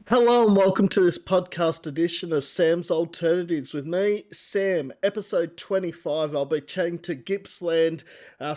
Hello and welcome to this podcast edition of Sam's Alternatives with me, Sam. Episode 25, I'll be chatting to Gippsland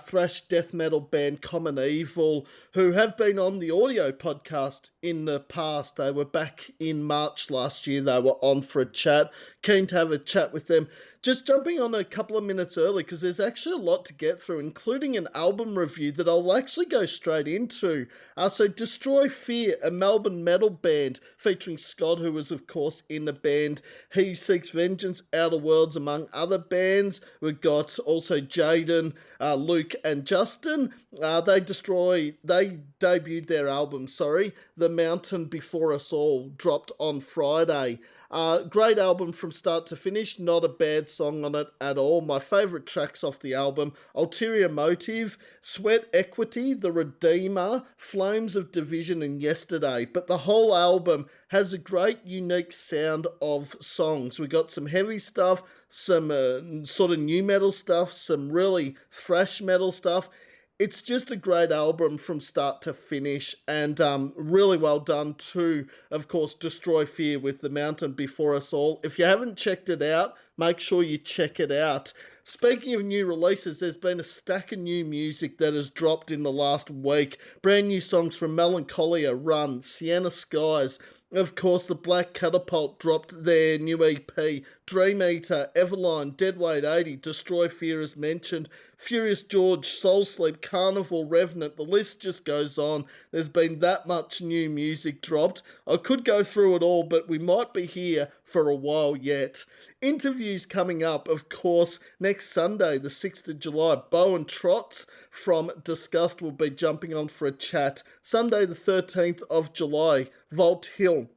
thrash death metal band Common Evil, who have been on the audio podcast in the past. They were back in March last year. They were on for a chat. Keen to have a chat with them. Just jumping on a couple of minutes early because there's actually a lot to get through, including an album review that I'll actually go straight into. So Destroy Fear, a Melbourne metal band featuring Scott, who was of course in the band He Seeks Vengeance, Outer Worlds, among other bands. We've got also Jaden, Luke and Justin. They debuted their album, The Mountain Before Us All, dropped on Friday. Great album from start to finish, not a bad song on it at all. My favourite tracks off the album: Ulterior Motive, Sweat Equity, The Redeemer, Flames of Division and Yesterday. But the whole album has a great unique sound of songs. We got some heavy stuff, some sort of new metal stuff, some really thrash metal stuff. It's just a great album from start to finish, and really well done to, of course, Destroy Fear with The Mountain Before Us All. If you haven't checked it out, make sure you check it out. Speaking of new releases, there's been a stack of new music that has dropped in the last week. Brand new songs from Melancholia, Run, Sienna Skies. Of course, the Black Catapult dropped their new EP. Dream Eater, Everline, Deadweight 80, Destroy Fear as mentioned, Furious George, Soul Sleep, Carnival, Revenant, the list just goes on. There's been that much new music dropped. I could go through it all, but we might be here for a while yet. Interviews coming up, of course, next Sunday, the 6th of July. Bo and Trotz from Disgust will be jumping on for a chat. Sunday, the 13th of July, Vault Hill.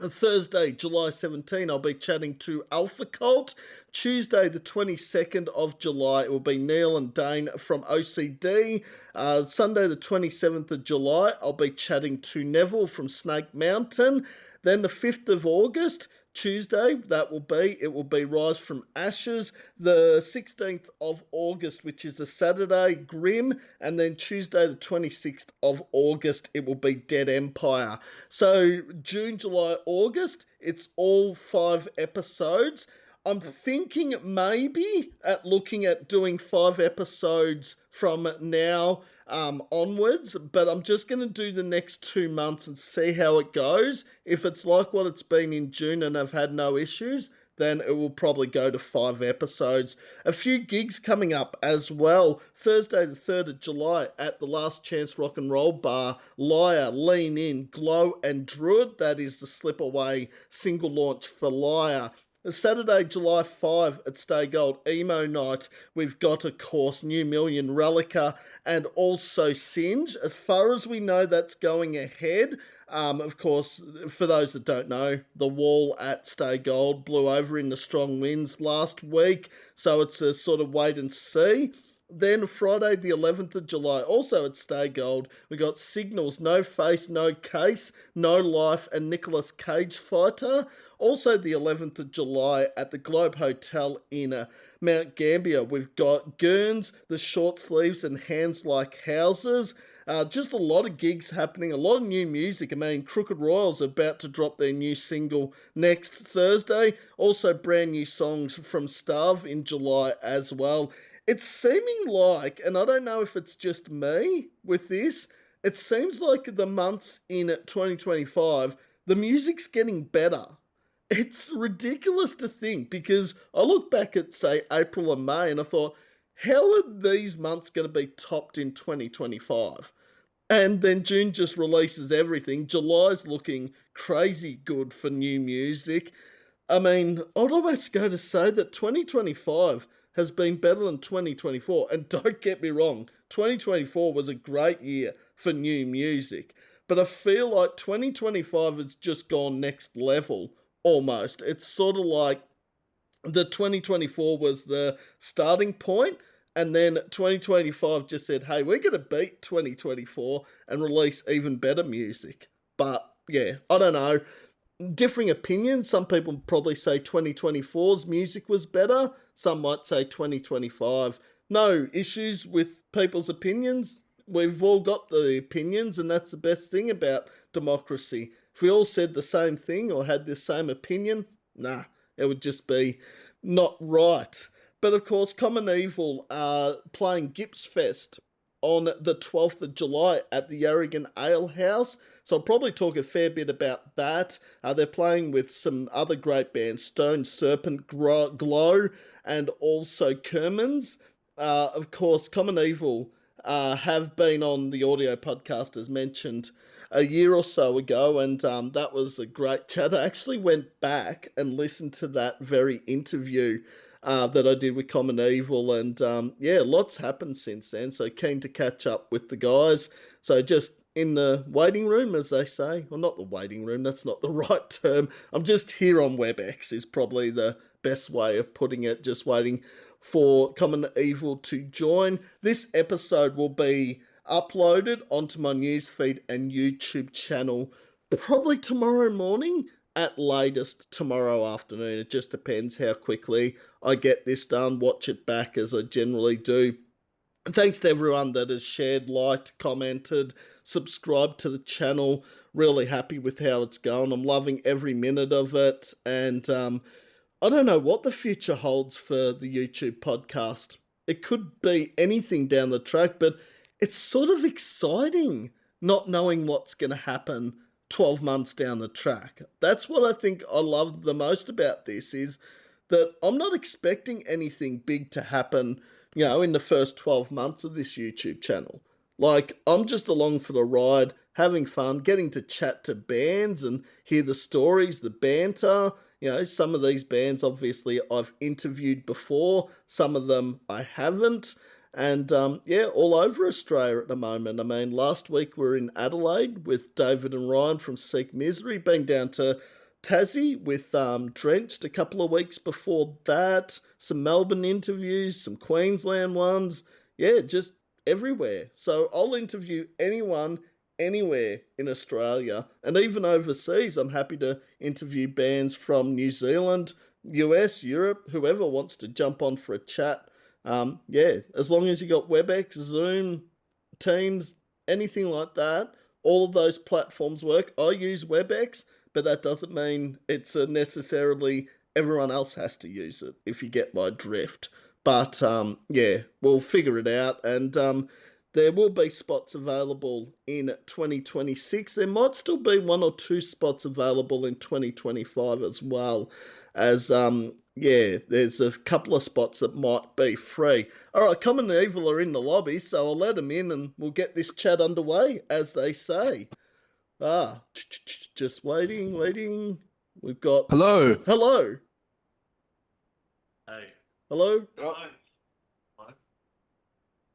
Thursday, July 17, I'll be chatting to Alpha Cult. Tuesday, the 22nd of July, it will be Neil and Dane from OCD. Sunday, the 27th of July, I'll be chatting to Neville from Snake Mountain. Then the 5th of August, Tuesday, it will be Rise from Ashes. The 16th of August, which is a Saturday, Grim. And then Tuesday, the 26th of August, it will be Dead Empire. So June, July, August, it's all 5 episodes. I'm thinking maybe at looking at doing 5 episodes from now onwards, but I'm just going to do the next 2 months and see how it goes. If it's like what it's been in June and I've had no issues, then it will probably go to 5 episodes. A few gigs coming up as well. Thursday the 3rd of July at the Last Chance Rock and Roll Bar, Liar, Lean In, Glow and Druid. That is the Slip Away single launch for Liar. Saturday, July 5 at Stay Gold Emo Night, we've got, of course, New Million, Relica, and also Singe. As far as we know, that's going ahead. Of course, for those that don't know, the wall at Stay Gold blew over in the strong winds last week, so it's a sort of wait and see. Then Friday the 11th of July, also at Stay Gold, we got Signals, No Face, No Case, No Life, and Nicolas Cage Fighter. Also the 11th of July at the Globe Hotel in Mount Gambier, we've got Gurns, The Short Sleeves, and Hands Like Houses. Just a lot of gigs happening, a lot of new music. I mean, Crooked Royals are about to drop their new single next Thursday. Also brand new songs from Starve in July as well. It's seeming like, and I don't know if it's just me with this, it seems like the months in 2025, the music's getting better. It's ridiculous to think, because I look back at, say, April and May, and I thought, how are these months going to be topped in 2025? And then June just releases everything. July's looking crazy good for new music. I mean, I'd almost go to say that 2025 has been better than 2024. And don't get me wrong, 2024 was a great year for new music. But I feel like 2025 has just gone next level. Almost. It's sort of like the 2024 was the starting point, and then 2025 just said, hey, we're going to beat 2024 and release even better music. But yeah, I don't know. Differing opinions. Some people probably say 2024's music was better. Some might say 2025. No issues with people's opinions. we've all got the opinions, and that's the best thing about democracy. If we all said the same thing or had the same opinion, nah, it would just be not right. But of course, Common Evil are playing Gips Fest on the 12th of July at the Yarrigan Ale House. So I'll probably talk a fair bit about that. They're playing with some other great bands, Stone Serpent, Glow, and also Kermans. Of course, Common Evil have been on the audio podcast, as mentioned, a year or so ago, and that was a great chat. I actually went back and listened to that very interview that I did with Common Evil, and yeah, lots happened since then, so keen to catch up with the guys. So just in the waiting room, as they say. Well, not the waiting room, that's not the right term. I'm just here on WebEx is probably the best way of putting it, just waiting for Common Evil to join. This episode will be uploaded onto my newsfeed and YouTube channel probably tomorrow morning, at latest tomorrow afternoon. It just depends how quickly I get this done, watch it back as I generally do. Thanks to everyone that has shared, liked, commented, subscribed to the channel. Really happy with how it's going. I'm loving every minute of it. And I don't know what the future holds for the YouTube podcast. It could be anything down the track, but it's sort of exciting not knowing what's going to happen 12 months down the track. That's what I think I love the most about this, is that I'm not expecting anything big to happen, you know, in the first 12 months of this YouTube channel. Like, I'm just along for the ride, having fun, getting to chat to bands and hear the stories, the banter. You know, some of these bands, obviously, I've interviewed before. Some of them I haven't. And, yeah, all over Australia at the moment. I mean, last week we were in Adelaide with David and Ryan from Seek Misery, been down to Tassie with Drenched a couple of weeks before that, some Melbourne interviews, some Queensland ones, yeah, just everywhere. So I'll interview anyone, anywhere in Australia, and even overseas. I'm happy to interview bands from New Zealand, US, Europe, whoever wants to jump on for a chat. Yeah, as long as you got WebEx, Zoom, Teams, anything like that, all of those platforms work. I use WebEx, but that doesn't mean it's necessarily everyone else has to use it, if you get my drift. But yeah, we'll figure it out, and there will be spots available in 2026. There might still be 1 or 2 spots available in 2025 as well, as yeah, there's a couple of spots that might be free. All right, Common Evil are in the lobby, so I'll let them in and we'll get this chat underway, as they say. Just waiting. We've got... Hello. Hello. Hey. Hello. Oh.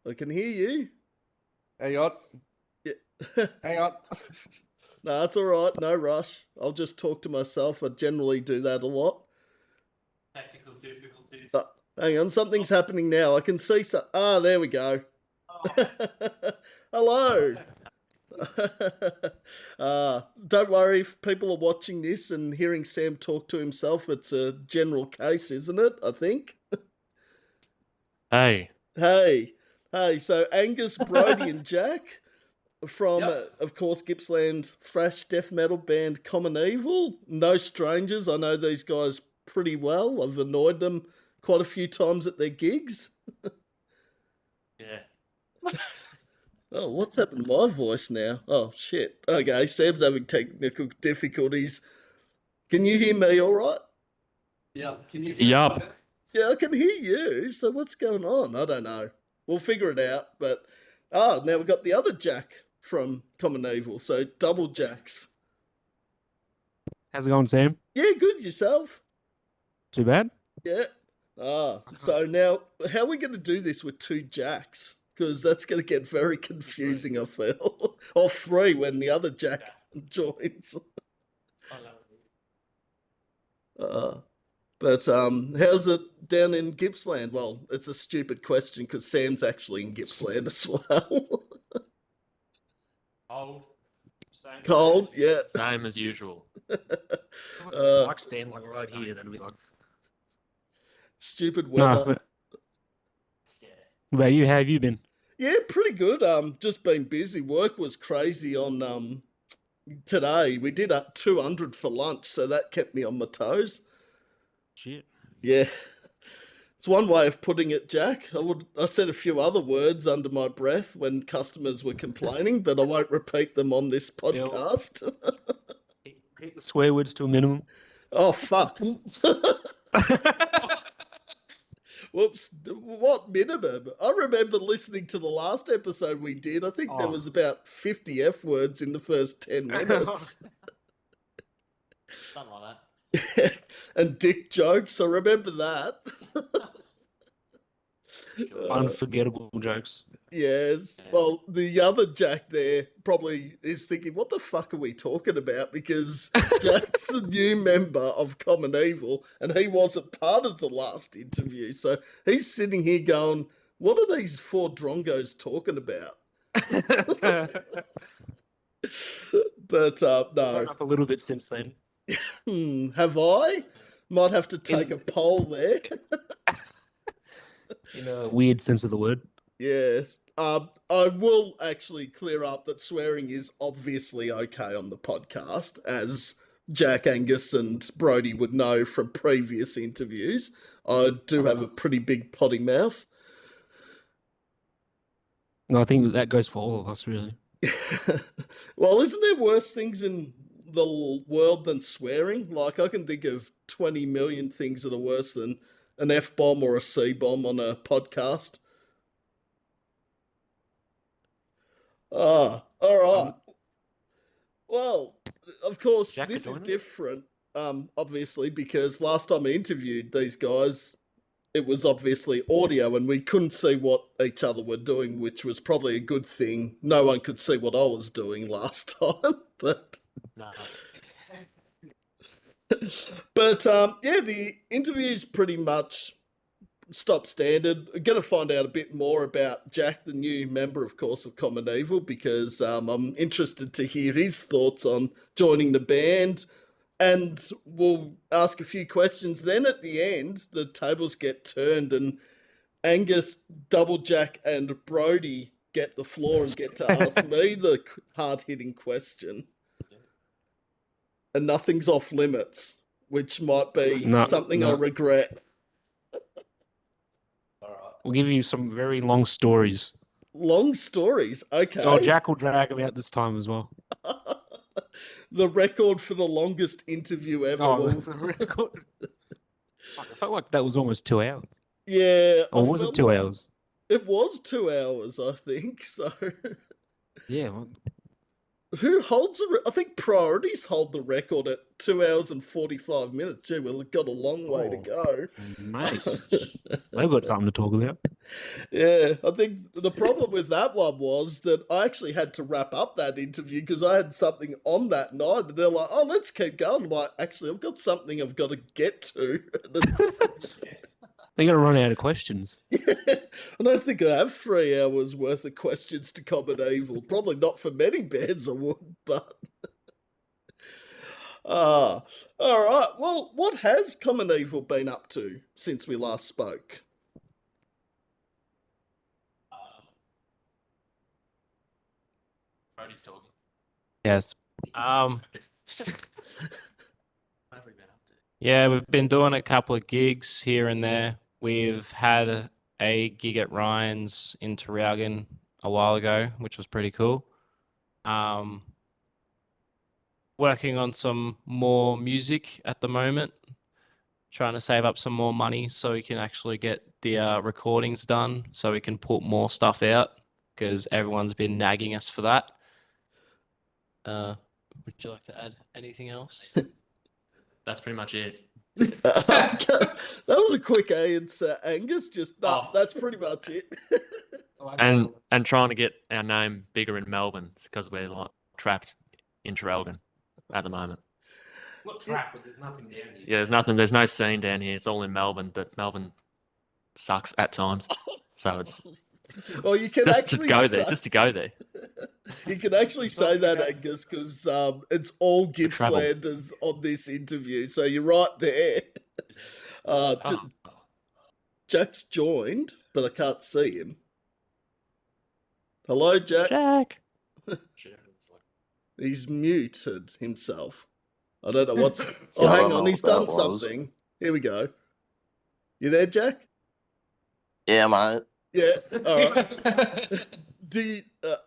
I can hear you. Hang on. Yeah. Hang on. No, it's all right. No rush. I'll just talk to myself. I generally do that a lot. Technical difficulties. Hang on, something's happening now. I can see some... there we go. Oh. Hello. Don't worry if people are watching this and hearing Sam talk to himself. It's a general case, isn't it? I think. Hey. Hey, so Angus, Brody and Jack from, of course, Gippsland Thrash death metal band Common Evil. No strangers. I know these guys pretty well. I've annoyed them quite a few times at their gigs. Yeah. Oh, what's happened to my voice now? Oh, shit. Okay, Sam's having technical difficulties. Can you hear me all right? Yeah. Can you? Yup. Yeah, I can hear you. So what's going on? I don't know. We'll figure it out. But, now we've got the other Jack from Common Evil. So double Jacks. How's it going, Sam? Yeah, good. Yourself? Too bad? Yeah. So now, how are we going to do this with 2 Jacks? Because that's going to get very confusing, I feel. Or 3 when the other Jack joins. But how's it down in Gippsland? Well, it's a stupid question because Sam's actually in Gippsland as well. Cold, yeah. Same as usual. Like stand like right here, that'll be like. Stupid No, weather. but what about you? How have you been? Yeah, pretty good. Just been busy. Work was crazy on today. We did 200 for lunch, so that kept me on my toes. Shit. Yeah. It's one way of putting it, Jack. I said a few other words under my breath when customers were complaining, but I won't repeat them on this podcast. Keep the swear words to a minimum. Oh fuck. Whoops. What minimum? I remember listening to the last episode we did. I think there Oh. was about 50 F words in the first 10 minutes. Something like that. And dick jokes, I remember that. Unforgettable jokes. Yes. Well, the other Jack there probably is thinking, what the fuck are we talking about? Because Jack's the new member of Common Evil and he wasn't part of the last interview. So he's sitting here going, what are these four drongos talking about? But no. Up a little bit since then. Have I? Might have to take a poll there. In a weird sense of the word. Yes. I will actually clear up that swearing is obviously okay on the podcast, as Jack, Angus, and Brody would know from previous interviews. I do have a pretty big potty mouth. No, I think that goes for all of us, really. Well, isn't there worse things in the world than swearing? Like, I can think of 20 million things that are worse than an F-bomb or a C-bomb on a podcast. Ah, all right. Well, of course, Jack, this is join it? different, obviously, because last time I interviewed these guys, it was obviously audio and we couldn't see what each other were doing, which was probably a good thing. No one could see what I was doing last time, but... No. But yeah, the interview's pretty much stop standard. I'm going to find out a bit more about Jack, the new member, of course, of Common Evil, because I'm interested to hear his thoughts on joining the band. And we'll ask a few questions. Then at the end, the tables get turned and Angus, Double Jack, and Brody get the floor and get to ask me the hard-hitting question. And nothing's off limits, which might be something I regret. We'll give you some very long stories. Long stories, okay. Oh, Jack will drag about this time as well. The record for the longest interview ever. Oh, the record. Fuck, I felt like that was almost 2 hours. Yeah. Or was it 2 hours? It was 2 hours, I think, so... Yeah. Well, who holds I think Priorities hold the record at 2 hours and 45 minutes. Gee, well, we've got a long way to go. Mate, they've got something to talk about. Yeah, I think the problem with that one was that I actually had to wrap up that interview because I had something on that night, and they're like, "Oh, let's keep going." I'm like, actually, I've got something I've got to get to. They're going to run out of questions. I don't think I have 3 hours worth of questions to Common Evil. Probably not for many bands I would, but... all right. Well, what has Common Evil been up to since we last spoke? Brody's talking. Yes. Yeah, we've been doing a couple of gigs here and there. We've had a gig at Ryan's in Terraugan a while ago, which was pretty cool. Working on some more music at the moment, trying to save up some more money so we can actually get the recordings done so we can put more stuff out because everyone's been nagging us for that. Would you like to add anything else? That's pretty much it. That was a quick answer, Angus. Just, that's pretty much it. And trying to get our name bigger in Melbourne because we're like trapped in Traralgon at the moment. Not trapped, but there's nothing down here. Yeah, there's nothing. There's no scene down here. It's all in Melbourne, but Melbourne sucks at times. So it's Well, you can just actually to go say, there. Just to go there. You can actually say that, Angus, because it's all Gippslanders on this interview. So you're right there. Jack's joined, but I can't see him. Hello, Jack. Jack. He's muted himself. I don't know what's... Oh, Yeah, I hang don't on. know He's what that done was. something. Here we go. You there, Jack? Yeah, mate. Yeah. All right.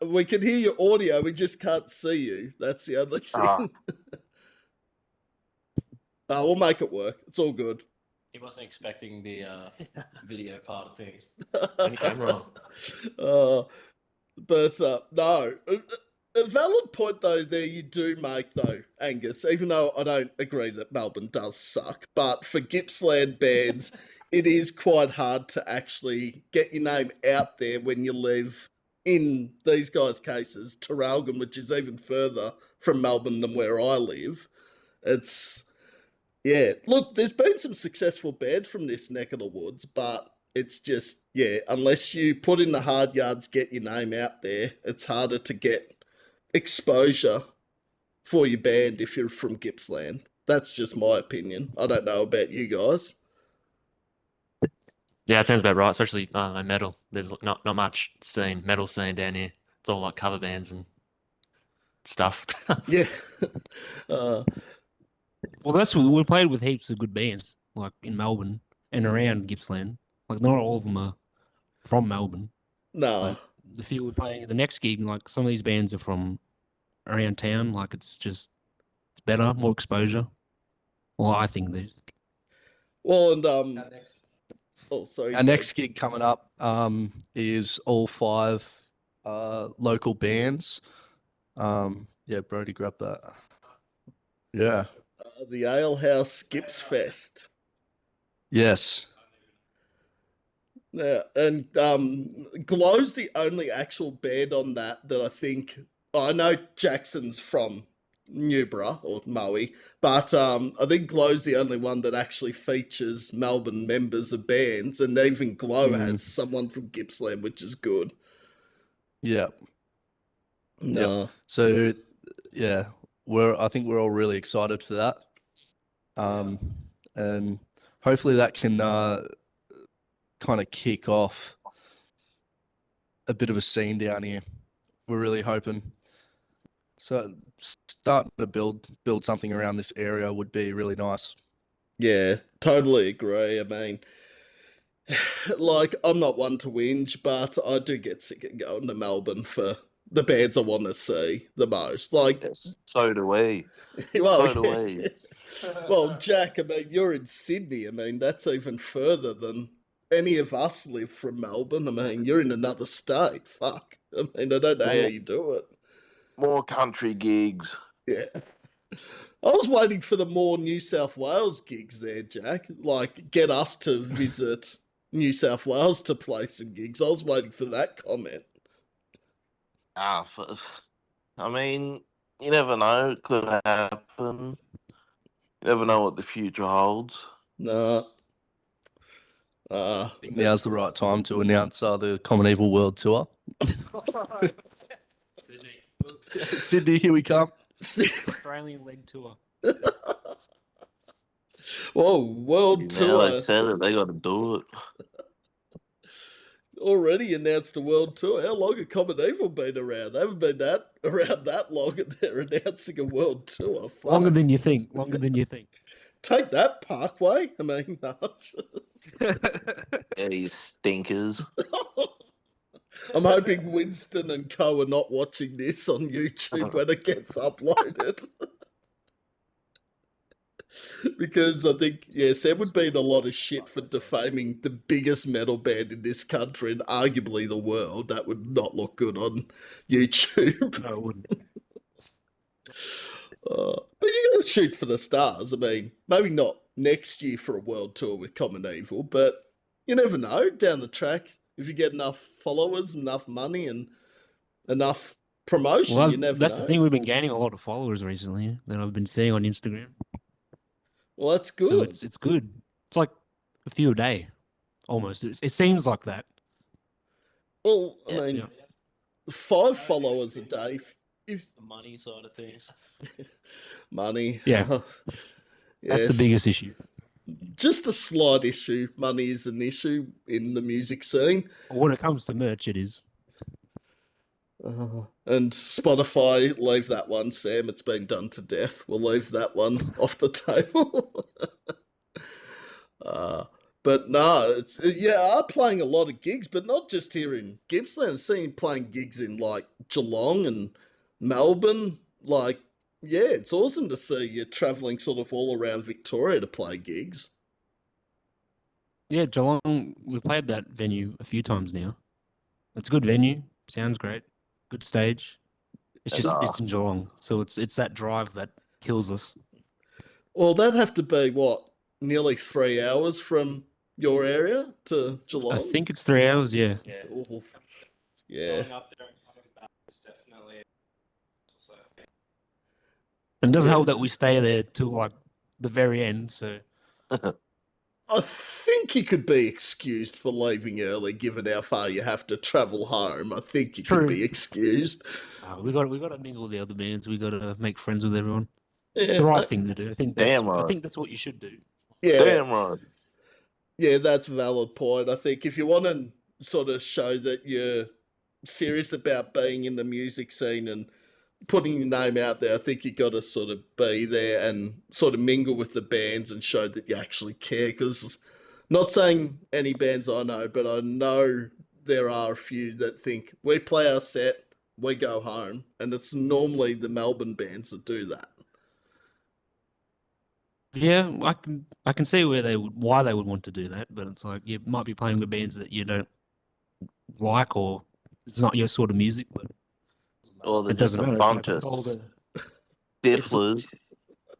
We can hear your audio. We just can't see you. That's the only thing. We'll make it work. It's all good. He wasn't expecting the video part of things. Any camera on. No. A valid point, though, there you do make, though, Angus, even though I don't agree that Melbourne does suck, but for Gippsland bands, it is quite hard to actually get your name out there when you live, in these guys' cases, Traralgon, which is even further from Melbourne than where I live. It's... Yeah, look, there's been some successful bands from this neck of the woods, but it's just, yeah, unless you put in the hard yards, get your name out there, it's harder to get exposure for your band if you're from Gippsland. That's just my opinion. I don't know about you guys. Yeah, it sounds about right, especially metal. There's not much metal scene down here. It's all like cover bands and stuff. Yeah. Well, that's what we played with heaps of good bands, like in Melbourne and around Gippsland. Like, not all of them are from Melbourne. No. Like, the few we're playing at the next gig, like some of these bands are from around town. Like, it's better, more exposure. Well, I think there's. Well, and oh, sorry. Our next gig coming up is all 5 local bands. Yeah, Brody, grab that. Yeah. The Ale House Gips Fest. Yes. Yeah, and Glow's the only actual band on that I think... I know Jackson's from Newborough or Moe, but I think Glow's the only one that actually features Melbourne members of bands, and even Glow has someone from Gippsland, which is good. Yeah. No. Yep. So, yeah, I think we're all really excited for that. And hopefully that can kind of kick off a bit of a scene down here. We're really hoping. So starting to build something around this area would be really nice. Yeah, totally agree. I mean, like, I'm not one to whinge, but I do get sick of going to Melbourne for the bands I want to see the most. Like, Yes, so do we. well, So do we. well, Jack, I mean, you're in Sydney. I mean, that's even further than any of us live from Melbourne. I mean, you're in another state. Fuck. I mean, I don't know how you do it. More country gigs. Yeah. I was waiting for the more New South Wales gigs there, Jack. Like, get us to visit New South Wales to play some gigs. I was waiting for that comment. I mean, you never know. It could happen. You never know what the future holds. Nah. Now's the right time to announce the Common Evil World Tour. Sydney, here we come. Australian leg tour. Whoa, world Now tour. they've said it, they got to do it. Already announced a world tour. How long have Common Evil been around? They haven't been around that long, and they're announcing a world tour. Fuck. Longer than you think. Take that, Parkway. I mean, no. Yeah, you stinkers. I'm hoping Winston and Co are not watching this on YouTube when it gets uploaded. Because I think, yes, there would be a lot of shit for defaming the biggest metal band in this country and arguably the world. That would not look good on YouTube. No, it wouldn't. But you got to shoot for the stars. I mean, maybe not next year for a world tour with Common Evil, but you never know. Down the track, if you get enough followers, enough money, and enough promotion, Well, you never that's know. the thing. We've been gaining a lot of followers recently that I've been seeing on Instagram. Well, that's good. So it's good. It's like a few a day, almost. It seems like that. Well, I Yeah. mean, Yeah. 5 followers a day is The money side of things. money. Yeah. That's the Yes. biggest issue. Just a slight issue. Money is an issue in the music scene. When it comes to merch, it is. And Spotify, leave that one, Sam. It's been done to death. We'll leave that one off the table. But no, it's I'm playing a lot of gigs, but not just here in Gippsland. I've seen playing gigs in like Geelong and Melbourne. Like, it's awesome to see you travelling sort of all around Victoria to play gigs. Yeah, Geelong, we've played that venue a few times now. It's a good venue, sounds great, good stage. It's just it's in Geelong, so it's that drive that kills us. Well, that'd have to be what, nearly 3 hours from your area to Geelong? I think it's 3 hours, yeah. Ooh. Yeah. Going up there and coming back is definitely. And it doesn't help that we stay there till like the very end, so I think you could be excused for leaving early, given how far you have to travel home. I think you could True. be excused. we got to mingle with the other bands. We got to make friends with everyone. Yeah, It's the right thing to do. I think Damn right. that's what you should do. Yeah, Damn right. yeah, that's a valid point. I think if you want to sort of show that you're serious about being in the music scene and putting your name out there, I think you got to sort of be there and sort of mingle with the bands and show that you actually care. Because, not saying any bands I know, but I know there are a few that think we play our set, we go home, and it's normally the Melbourne bands that do that. Yeah, I can see why they would want to do that, but it's like you might be playing with bands that you don't like or it's not your sort of music, but Or they're it just doesn't a matter. bunch of It's stifflers.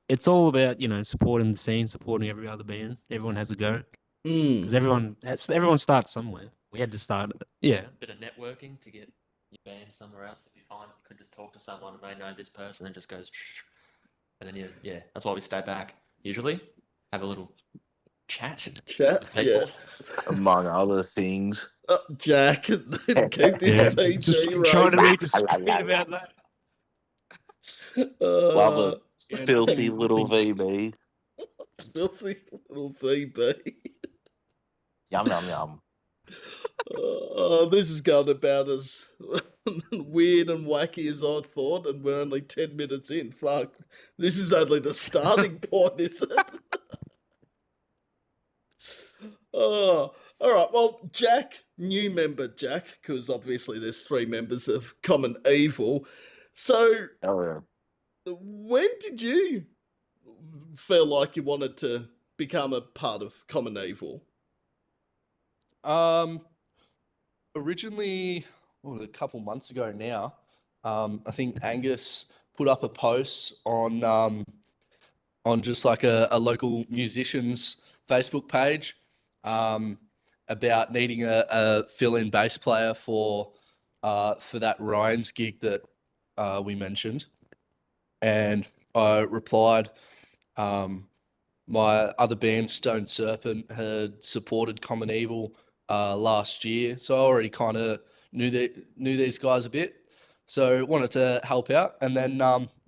it's all about, supporting the scene, supporting every other band. Everyone has a go Mm. because everyone starts somewhere. We had to start. Yeah, Bit of networking to get your band somewhere else. If you find you could just talk to someone and they know this person and just goes, and then that's why we stay back usually, have a little chat. Chat, with people. yeah. Among other things. Jack, keep this PG, just right? trying to be discreet about that. Love a Yeah, filthy nothing- little nothing- VB. Filthy little VB. Yum, yum, yum. Oh, this is going about as weird and wacky as I thought, and we're only 10 minutes in. Fuck. This is only the starting point, isn't it? Oh, all right. Well, Jack, new member Jack, because obviously there's 3 members of Common Evil. So, Oh, yeah. when did you feel like you wanted to become a part of Common Evil? Originally, a couple months ago now, I think Angus put up a post on just like a local musician's Facebook page about needing a fill-in bass player for that Ryan's gig that we mentioned, and I replied. My other band, Stone Serpent, had supported Common Evil last year, so I already kind of knew these guys a bit, so wanted to help out. And then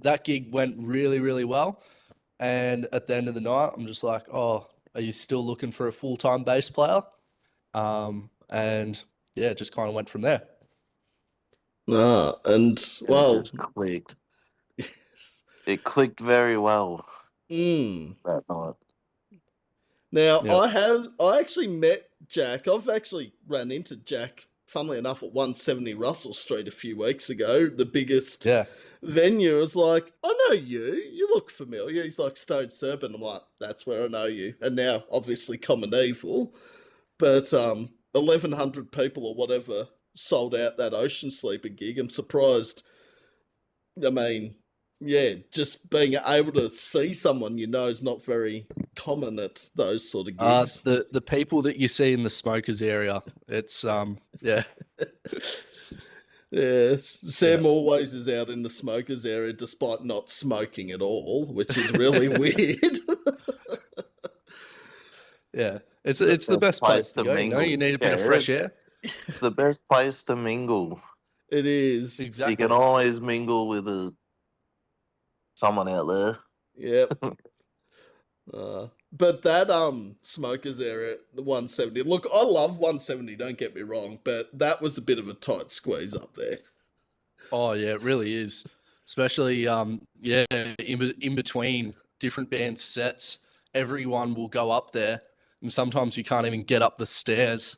that gig went really, really well. And at the end of the night, I'm just like, "Oh, are you still looking for a full-time bass player?" And yeah, just kind of went from there. And well, It clicked. It clicked very well that night. Now, Yep. I actually met Jack. I've actually ran into Jack, funnily enough, at 170 Russell Street a few weeks ago, the biggest Yeah. venue. I was like, I know you. You look familiar. He's like, Stone Serpent. I'm like, that's where I know you. And now, obviously, Common Evil. But 1,100 people or whatever sold out that Ocean Sleeper gig. I'm surprised. I mean, yeah, just being able to see someone you know is not very common at those sort of gigs. The people that you see in the smokers area, it's yeah. Yeah, Sam always is out in the smokers area despite not smoking at all, which is really weird. Yeah, it's the best place to go. You mingle. need a bit of fresh air. It's the best place to mingle. It is. Exactly. You can always mingle with someone out there. Yep. But that smokers area, the 170. Look, I love 170. Don't get me wrong, but that was a bit of a tight squeeze up there. Oh yeah, it really is. Especially in between different band sets, everyone will go up there, and sometimes you can't even get up the stairs.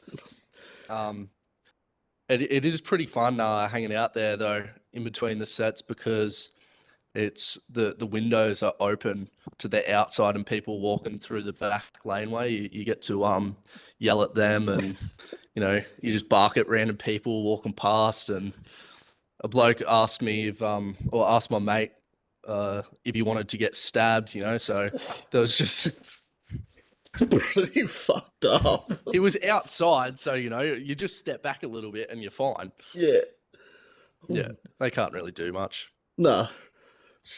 It is pretty fun hanging out there though in between the sets because it's the windows are open to the outside and people walking through the back laneway. You get to yell at them and you just bark at random people walking past. And a bloke asked me or asked my mate if he wanted to get stabbed. So there was just Pretty fucked up. he was outside, so you just step back a little bit and you're fine. Yeah. Yeah, they can't really do much. No.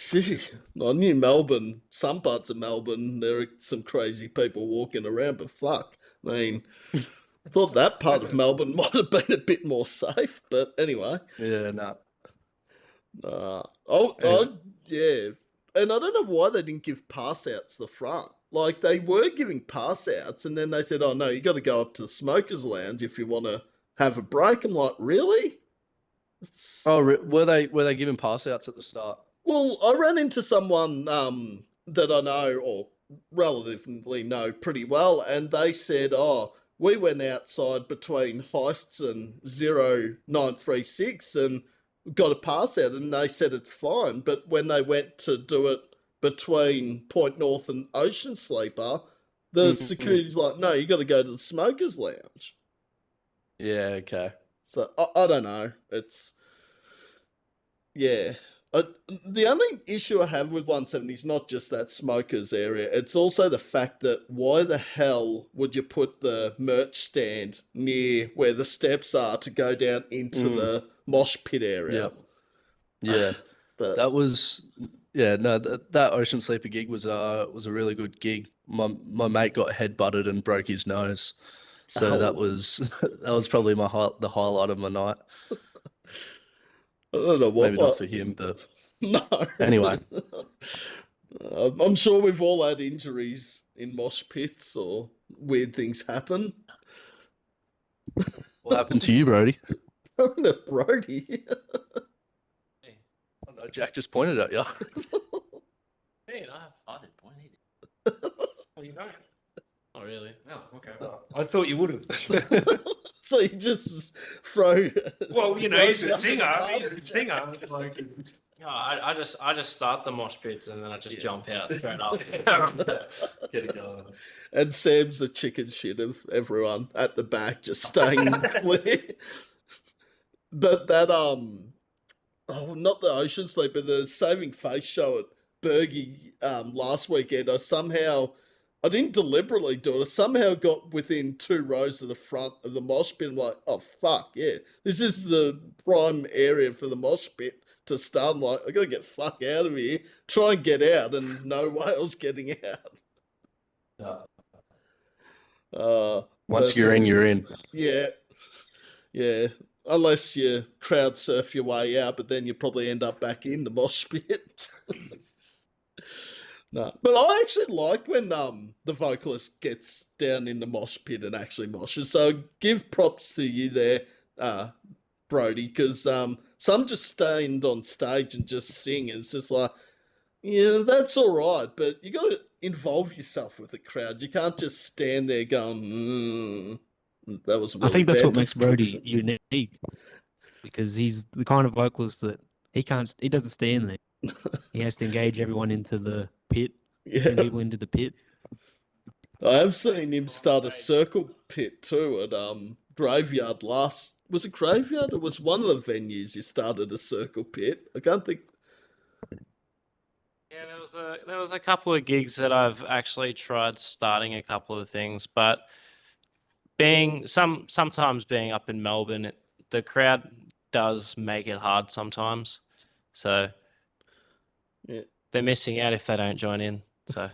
Gee, I knew Melbourne, some parts of Melbourne, there are some crazy people walking around, but fuck. I mean, I thought that part of Melbourne might have been a bit more safe, but anyway. Yeah, no. Yeah. And I don't know why they didn't give pass outs the front. Like, they were giving pass outs, and then they said, oh no, you got to go up to the smokers lounge if you want to have a break. I'm like, really? Were they giving pass outs at the start? Well, I ran into someone that I know, or relatively know pretty well, and they said, oh, we went outside between Heists and 0936 and got a pass out, and they said it's fine. But when they went to do it between Point North and Ocean Sleeper, the security's like, no, you got to go to the smokers lounge. Yeah, okay. So I don't know. It's yeah. The only issue I have with 170 is not just that smokers area. It's also the fact that why the hell would you put the merch stand near where the steps are to go down into the mosh pit area? Yeah. But That was that Ocean Sleeper gig was a really good gig. My mate got headbutted and broke his nose, so that was probably the highlight of my night. I don't know what. Maybe not for him, but No. anyway. I'm sure we've all had injuries in mosh pits or weird things happen. What happened to you, Brody? Brody. I don't know, Jack just pointed at you. Hey, I didn't point either. Oh, you don't? Oh, really? Oh, okay. I thought you would have. So you just throw. Well, he's a singer. He's a singer. No, I just start the mosh pits and then I just jump out straight up. Get it going. And Sam's the chicken shit of everyone at the back, just staying clear. But that not the Ocean Sleep, but the Saving Face show at Bergie last weekend. I didn't deliberately do it. I somehow got within 2 rows of the front of the mosh pit. I'm like, oh fuck yeah, this is the prime area for the mosh pit to start. I'm like, I gotta get the fuck out of here. Try and get out, and no way I was getting out. Once you're in, you're in. Yeah. Unless you crowd surf your way out, but then you probably end up back in the mosh pit. No, but I actually like when the vocalist gets down in the mosh pit and actually moshes. So give props to you there, Brody, because some just stand on stage and just sing, and it's just like, yeah, that's all right, but you got to involve yourself with the crowd. You can't just stand there going, that was. Really I think that's bad what makes Brody description." unique, because he's the kind of vocalist that he doesn't stand there. He has to engage everyone into the pit, bring Yeah, people into the pit. I have seen him start a circle pit too at Graveyard last. Was it Graveyard? It was one of the venues you started a circle pit. I can't think. Yeah, there was a couple of gigs that I've actually tried starting a couple of things, but sometimes being up in Melbourne, the crowd does make it hard sometimes. So Yeah. they're missing out if they don't join in. So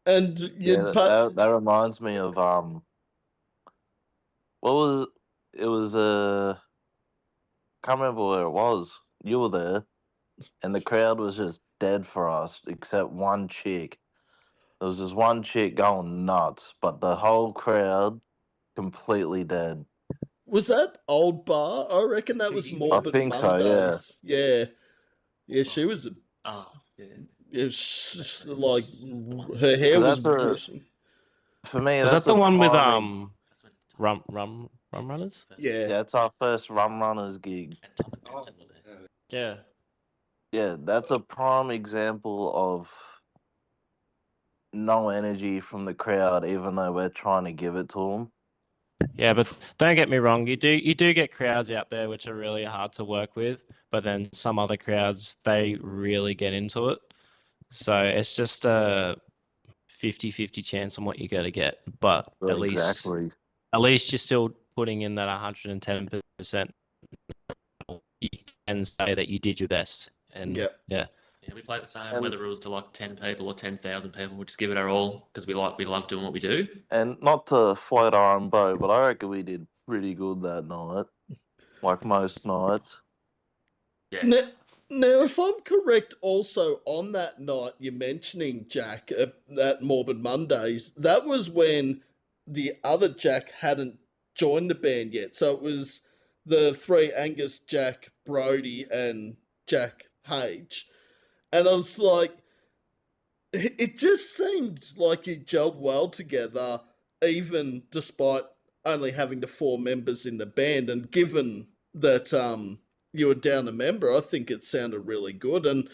And Yeah, that reminds me of what was it was can't remember where it was. You were there, and the crowd was just dead for us, except one chick. There was this one chick going nuts, but the whole crowd completely dead. Was that Old Bar? I reckon that 2 was years ago. Morbid I think so, yeah. Mondays. Yeah, she was. Oh, yeah. It was just like her hair was That's a- brushing. For me, Was that's that the a one with prime That's when rum runners? Yeah. Yeah, it's our first Rum Runners gig. And Tom and Captain were there. Yeah. Yeah, that's a prime example of no energy from the crowd, even though we're trying to give it to them. Yeah, but don't get me wrong, you do get crowds out there which are really hard to work with, but then some other crowds they really get into it. So it's just a 50-50 chance on what you're going to get, but at least you're still putting in that 110%. You can say that you did your best. And Yep. yeah. Yeah, we play the same. And- Whether it was to like 10 people or 10,000 people, we just give it our all because we love doing what we do. And not to float our own boat, but I reckon we did pretty good that night, like most nights. Yeah. Now, if I'm correct, also on that night you're mentioning Jack at Morbid Mondays, that was when the other Jack hadn't joined the band yet. So it was the three: Angus, Jack, Brody, and Jack Page. And I was like, it just seemed like you gelled well together, even despite only having the four members in the band. And given that you were down a member, I think it sounded really good. And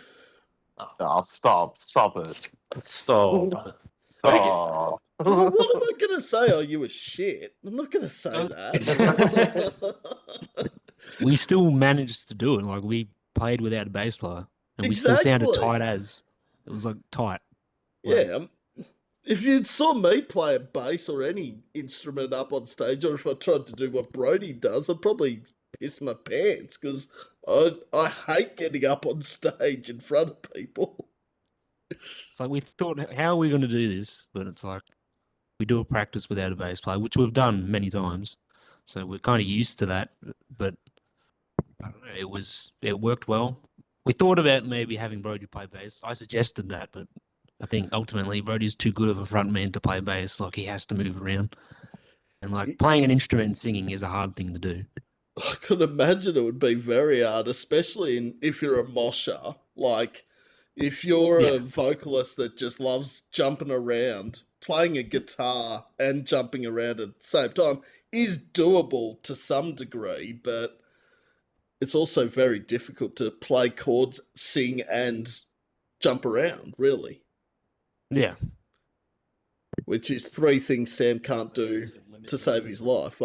Oh, stop it. Stop. Stop. well, what am I going to say? Oh, you were shit. I'm not going to say that. We still managed to do it. Like we played without a bass player, and we still sounded Exactly. tight as. It was like tight. Yeah. If you saw me play a bass or any instrument up on stage, or if I tried to do what Brody does, I'd probably piss my pants because I hate getting up on stage in front of people. It's like we thought, how are we going to do this? But it's like we do a practice without a bass player, which we've done many times. So we're kind of used to that. But I don't know, it worked well. We thought about maybe having Brody play bass. I suggested that, but I think ultimately Brody's too good of a front man to play bass. Like he has to move around. And like playing an instrument and singing is a hard thing to do. I could imagine it would be very hard, especially if you're a mosher. Like, if you're a vocalist that just loves jumping around, playing a guitar and jumping around at the same time is doable to some degree, but it's also very difficult to play chords, sing, and jump around, really. Yeah. Which is three things Sam can't do to save his life.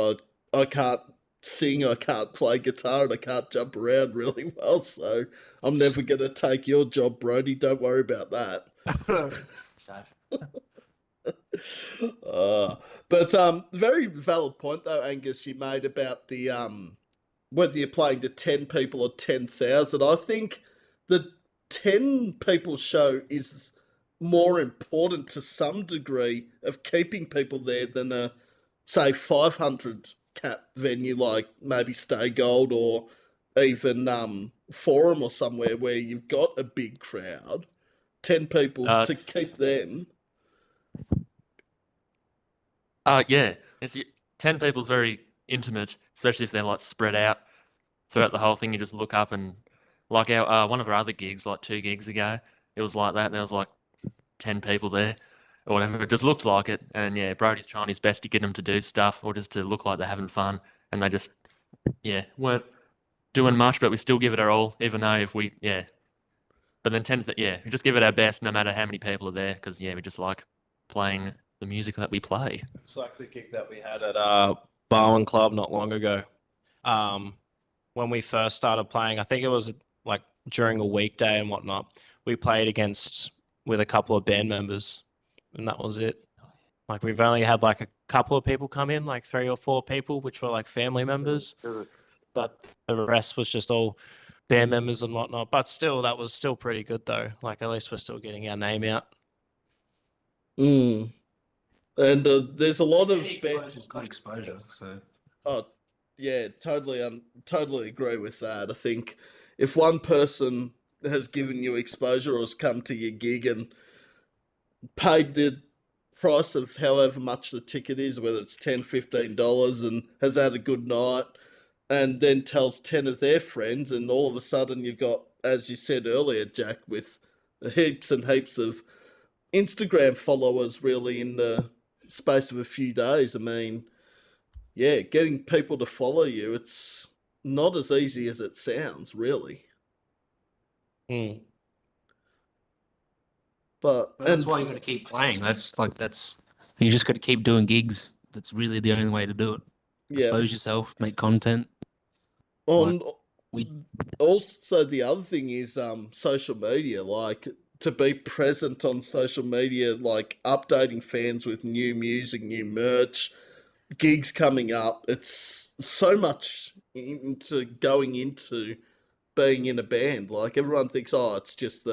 I can't sing, I can't play guitar, and I can't jump around really well, so I'm never going to take your job, Brody. Don't worry about that. But very valid point, though, Angus, you made about the whether you're playing to 10 people or 10,000. I think the 10 people show is more important to some degree of keeping people there than a, say, 500 cap venue like maybe Stay Gold or even Forum or somewhere where you've got a big crowd. 10 people to keep them. Yeah. 10 people's very intimate, especially if they're like spread out throughout the whole thing. You just look up and like our one of our other gigs, like 2 gigs ago, it was like that. There was like 10 people there or whatever. It just looked like it. And yeah, Brody's trying his best to get them to do stuff or just to look like they're having fun. And they just, weren't doing much, but we still give it our all, even though if we, But then we just give it our best no matter how many people are there because, we just like playing the music that we play. It's like the gig that we had at Barwon Club not long ago. When we first started playing, I think it was like during a weekday and whatnot, we played with a couple of band members and that was it. Like we've only had like a couple of people come in, like 3 or 4 people, which were like family members, but the rest was just all band members and whatnot. But still, that was still pretty good though. Like at least we're still getting our name out. And there's a lot of good exposure. So Oh, yeah, totally agree with that. I think if one person has given you exposure or has come to your gig and paid the price of however much the ticket is, whether it's $10, $15, and has had a good night, and then tells 10 of their friends, and all of a sudden you've got, as you said earlier, Jack, with heaps and heaps of Instagram followers really in the space of a few days. I mean, yeah, getting people to follow you, it's not as easy as it sounds, really. Mm. But That's why you got to keep playing. You just got to keep doing gigs. That's really the only way to do it. yeah, Expose yourself, make content. on we- also the other thing is social media, like to be present on social media, like updating fans with new music, new merch, gigs coming up. It's so much into going into being in a band. Like everyone thinks, oh, it's just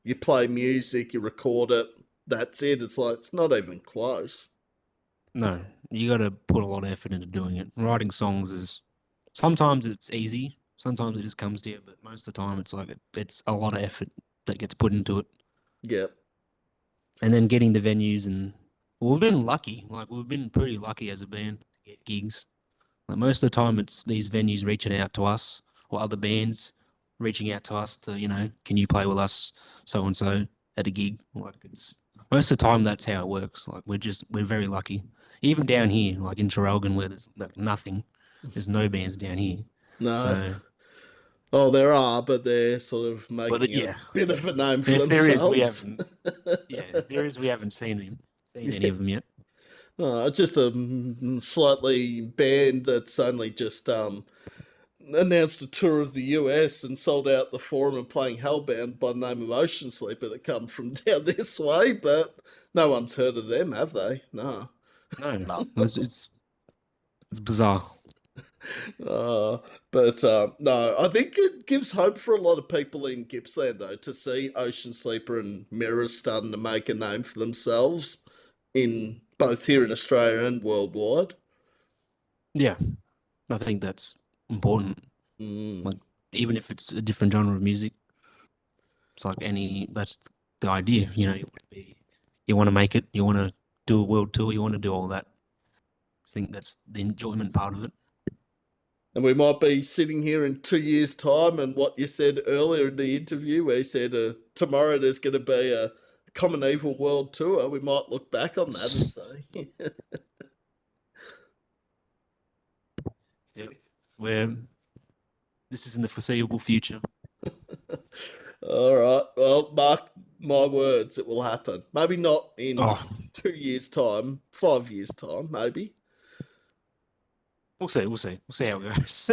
you play music, you record it, that's it. It's like it's not even close. No, you got to put a lot of effort into doing it. Writing songs is sometimes it's easy, sometimes it just comes to you, but most of the time it's like it's a lot of effort that gets put into it. Yeah. And then getting the venues, and we've been lucky. Like we've been pretty lucky as a band to get gigs. Like most of the time, it's these venues reaching out to us or other bands reaching out to us to, can you play with us so and so at a gig? Like it's most of the time that's how it works. Like we're very lucky. Even down here, like in Traralgon, where there's like nothing, there's no bands down here. No. So, Oh, there are, but they're sort of but making a bit of a name for if there is, themselves. we haven't. Yeah, if there is, we haven't seen any of them yet. Just a slightly band that's only just announced a tour of the US and sold out the Forum and playing Hellbound by the name of Ocean Sleeper that come from down this way, but no one's heard of them, have they? No. No. It's bizarre. But no, I think it gives hope for a lot of people in Gippsland, though, to see Ocean Sleeper and Mirrors starting to make a name for themselves in both here in Australia and worldwide. Yeah, I think that's important. Like, even if it's a different genre of music, it's like that's the idea, you want to make it, you want to do a world tour, you want to do all that. I think that's the enjoyment part of it. And we might be sitting here in 2 years' time, and what you said earlier in the interview, where you said tomorrow there's going to be a Common Evil World Tour, we might look back on that and say... Where this is in the foreseeable future. All right. Well, mark my words, it will happen. Maybe not in 2 years' time, 5 years' time, maybe. We'll see how it goes.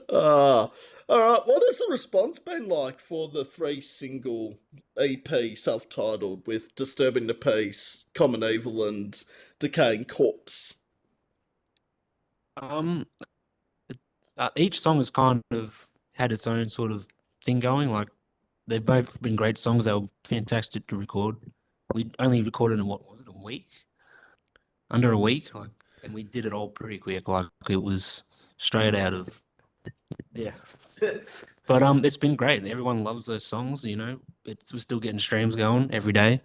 All right. What has the response been like for the 3-single EP, self-titled, with Disturbing the Peace, Common Evil, and Decaying Corpse? Each song has kind of had its own sort of thing going. Like they've both been great songs. They were fantastic to record. We only recorded in what was it, a week? Under a week, and we did it all pretty quick. Like it was straight out of But it's been great. Everyone loves those songs. We're still getting streams going every day.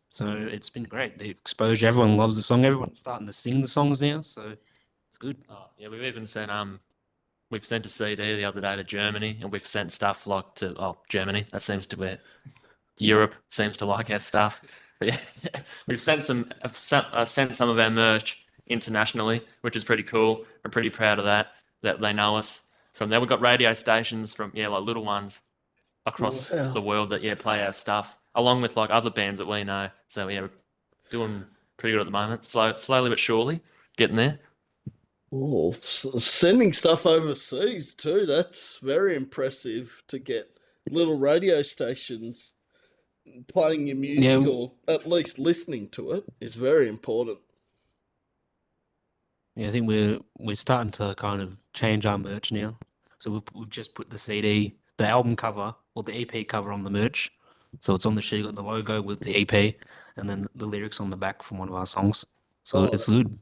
So it's been great. The exposure, everyone loves the song. Everyone's starting to sing the songs now. So it's good. Yeah, we've even sent a CD the other day to Germany, and we've sent stuff like to Germany. That seems to where Europe seems to like our stuff. But yeah, we've sent some of our merch internationally, which is pretty cool. We're pretty proud of that they know us. From there, we've got radio stations from like little ones across the world that play our stuff, along with like other bands that we know. So yeah, we're doing pretty good at the moment. Slowly but surely, getting there. Oh, sending stuff overseas too. That's very impressive to get little radio stations playing your music or at least listening to it is very important. Yeah, I think we're starting to kind of change our merch now. So we've just put the CD, the album cover or the EP cover on the merch. So it's on the sheet, got the logo with the EP, and then the lyrics on the back from one of our songs. So it's good.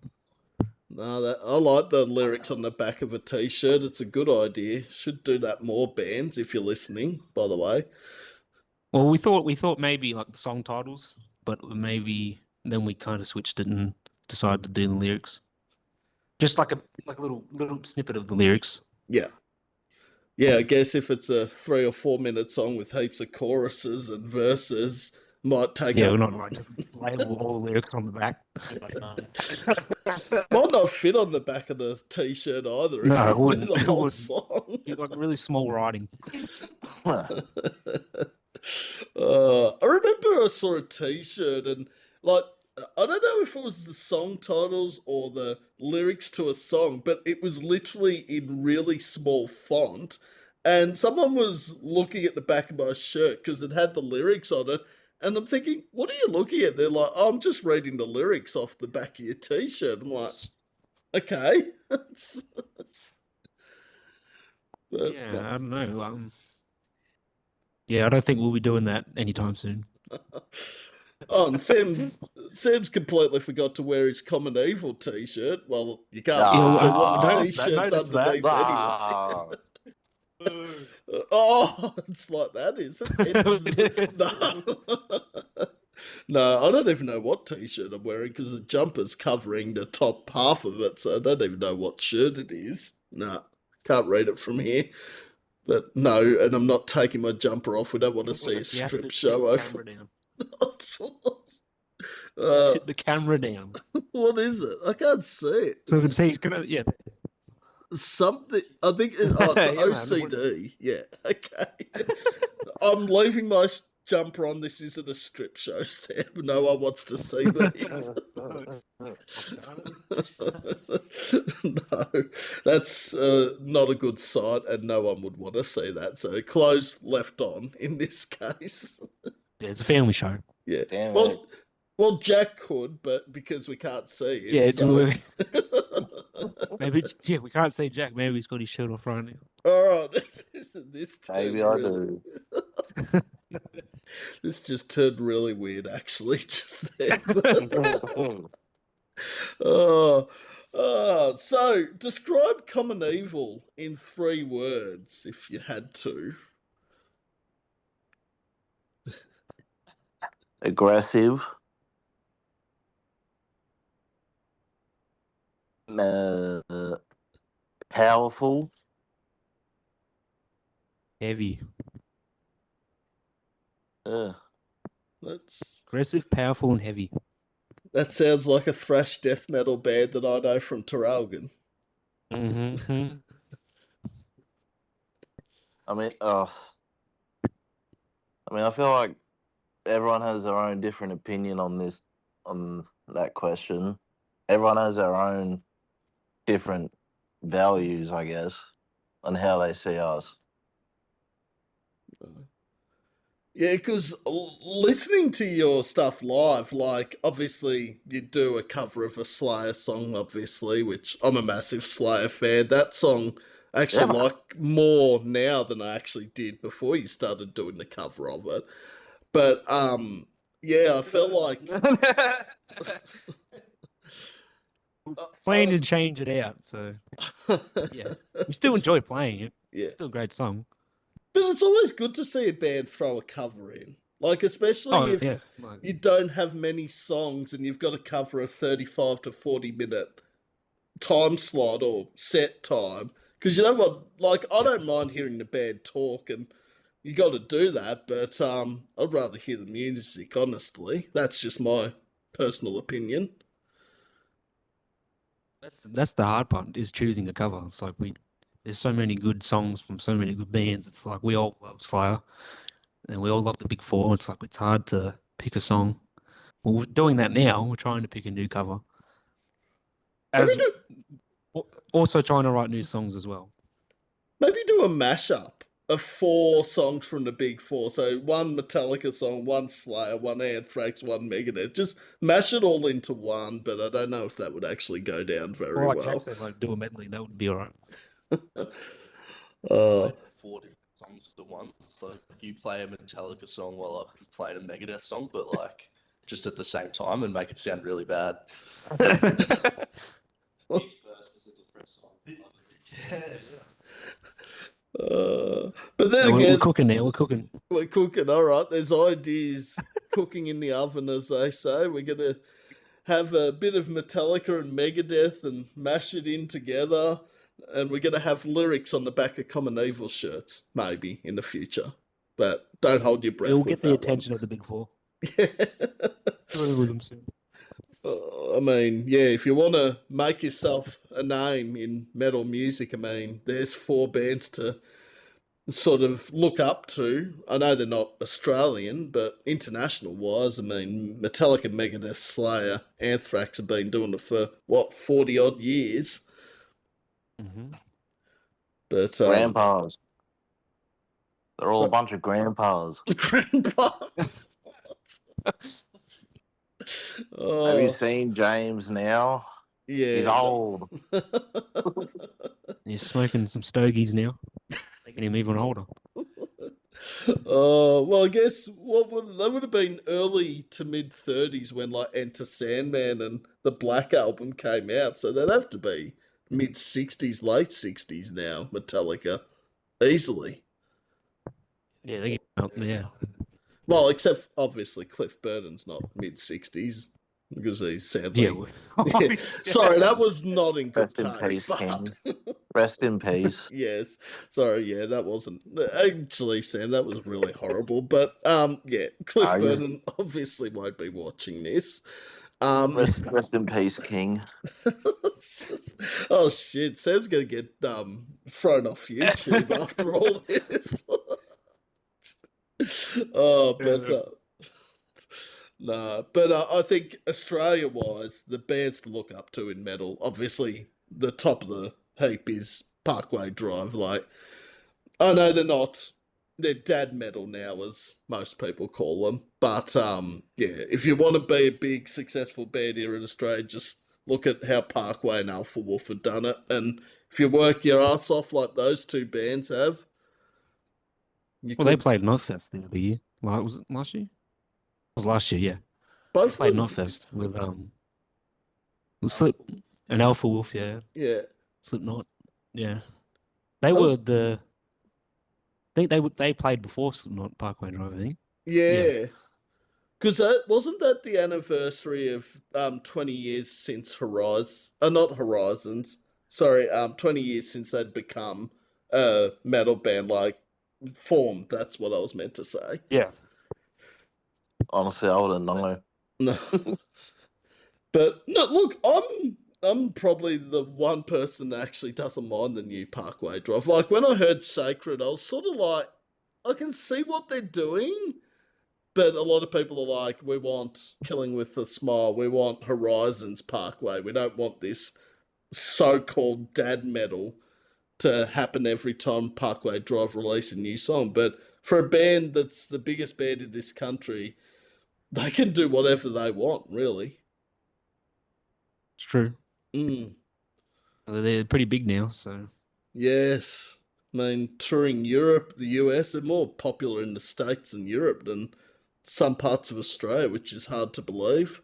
No, I like the lyrics on the back of a t-shirt. It's a good idea. Should do that more, bands, if you're listening, by the way. Well, we thought maybe like the song titles but maybe then we kind of switched it and decided to do the lyrics. Just like a little snippet of the lyrics. Yeah. Yeah, I guess if it's a 3 or 4 minute song with heaps of choruses and verses, might take Yeah, up. we're not like just label all the lyrics on the back. Might not fit on the back of the t-shirt either. No, if it you do wouldn't. the It whole wouldn't. song. You've got really small writing. I remember I saw a t-shirt and like I don't know if it was the song titles or the lyrics to a song, but it was literally in really small font. And someone was looking at the back of my shirt because it had the lyrics on it. And I'm thinking, what are you looking at? They're like, oh, I'm just reading the lyrics off the back of your t-shirt. I'm like, okay. But, Yeah, I don't know. Yeah, I don't think we'll be doing that anytime soon. Oh, and Sam's completely forgot to wear his Common Evil t-shirt. Well, you can't Yeah, see well, what I t-shirt's noticed that. underneath anyway. Ah. Oh, it's like that, is it? It is. No. No, I don't even know what t-shirt I'm wearing because the jumper's covering the top half of it, so I don't even know what shirt it is. No, can't read it from here. But no, and I'm not taking my jumper off. We don't want to see a You have to strip tip show the over. camera down. Uh, Tip the camera down. what is it? I can't see it. So you can see he's gonna Something. I think it's OCD. Yeah. Okay. I'm leaving my jumper on. This isn't a strip show, Sam. No one wants to see me. No, that's not a good sight, and no one would want to see that. So clothes left on in this case. Yeah, it's a family show. Yeah. Damn Well, it. well, Jack could, but because we can't see him. Yeah, so- maybe we can't see Jack. Maybe he's got his shirt off right now. All right, this Maybe turns I really- do. This just turned really weird, actually, just there. So describe Common Evil in 3 words, if you had to. Aggressive. Powerful. Heavy, That's aggressive, powerful, and heavy. that sounds like a thrash death metal band that I know from Traralgon. Mm-hmm. I mean, I feel like everyone has their own different opinion on that question. Everyone has their own different values, I guess, on how they see us. Yeah, because listening to your stuff live, like, obviously you do a cover of a Slayer song, obviously, which I'm a massive Slayer fan. That song I actually Yeah. like more now than I actually did before you started doing the cover of it. But, yeah, I felt like... Playing to change it out. So yeah, we still enjoy playing it. Yeah. It's still a great song. But it's always good to see a band throw a cover in. Like, especially Oh if yeah, you don't have many songs and you've got to cover a 35 to 40 minute time slot or set time. Because you know what? Like, I don't mind hearing the band talk and you got to do that, but I'd rather hear the music, honestly. That's just my personal opinion. that's the hard part is choosing a cover. It's like there's so many good songs from so many good bands. It's like we all love Slayer and we all love the Big Four. It's like it's hard to pick a song. Well, we're doing that now. We're trying to pick a new cover. As also trying to write new songs as well. Maybe do a mashup of 4 songs from the Big Four. So 1 Metallica song, 1 Slayer, 1 Anthrax, 1 Megadeth. Just mash it all into one, but I don't know if that would actually go down very Or like well. Jack said, like do a medley. That would be all right. Uh, 40 songs at once. So you play a Metallica song while I'm playing a Megadeth song, but like just at the same time and make it sound really bad. Each verse is a different song. but then We're again, cooking now. We're cooking. we're cooking. All right, there's ideas cooking in the oven, as they say. We're going to have a bit of Metallica and Megadeth and mash it in together. And we're going to have lyrics on the back of Common Evil shirts, maybe, in the future. But don't hold your breath. It'll with get the that attention of the big four. one. Whatever with them soon. I mean, yeah, if you want to make yourself a name in metal music, I mean, there's 4 bands to sort of look up to. I know they're not Australian, but international wise, I mean, Metallica, Megadeth, Slayer, Anthrax have been doing it for, 40 odd years. Mm-hmm. But Grandpas. They're all a bunch of grandpas. grandpas. Have you seen James now? Yeah. He's old. He's smoking some stogies now, making him even older. Well, I guess they would have been early to mid 30s when like Enter Sandman and the Black Album came out, so they'd have to be mid 60s, late 60s now. Metallica, easily. Yeah, they get up there. Well, except obviously Cliff Burton's not mid 60s because he's sadly. Yeah. Sorry, that was not in good Rest in taste. peace, King. Rest in peace. Yes. Sorry, yeah, that wasn't actually, Sam, that was really horrible. But yeah, Cliff Burton obviously won't be watching this. Rest in peace, King. Oh shit, Sam's gonna get thrown off YouTube after all this. Oh, but no, but I think Australia-wise, the bands to look up to in metal, obviously the top of the heap is Parkway Drive. Like, I know they're dad metal now, as most people call them. But yeah, if you want to be a big successful band here in Australia, just look at how Parkway and Alpha Wolf have done it, and if you work your ass off like those 2 bands have. They played Knotfest the other year. Was it last year? It was last year, yeah. Both played Knotfest with Slip and Alpha Wolf, yeah. Yeah. Slipknot, yeah. They were the. I think they played before Slipknot Parkway Drive, I think. Yeah. Because wasn't that the anniversary of 20 years since not Horizons. Sorry, 20 years since they'd become a metal band, like formed. That's what I was meant to say. Yeah. Honestly, I wouldn't know. No. But no, look, I'm probably the one person that actually doesn't mind the new Parkway Drive. Like when I heard Sacred, I was sort of like, I can see what they're doing, but a lot of people are like, we want Killing with a Smile, we want Horizons Parkway, we don't want this so-called dad metal to happen every time Parkway Drive release a new song. But for a band that's the biggest band in this country, they can do whatever they want, really. It's true. Mm. They're pretty big now, so. Yes. I mean, touring Europe, the US, they're more popular in the States than Europe than some parts of Australia, which is hard to believe.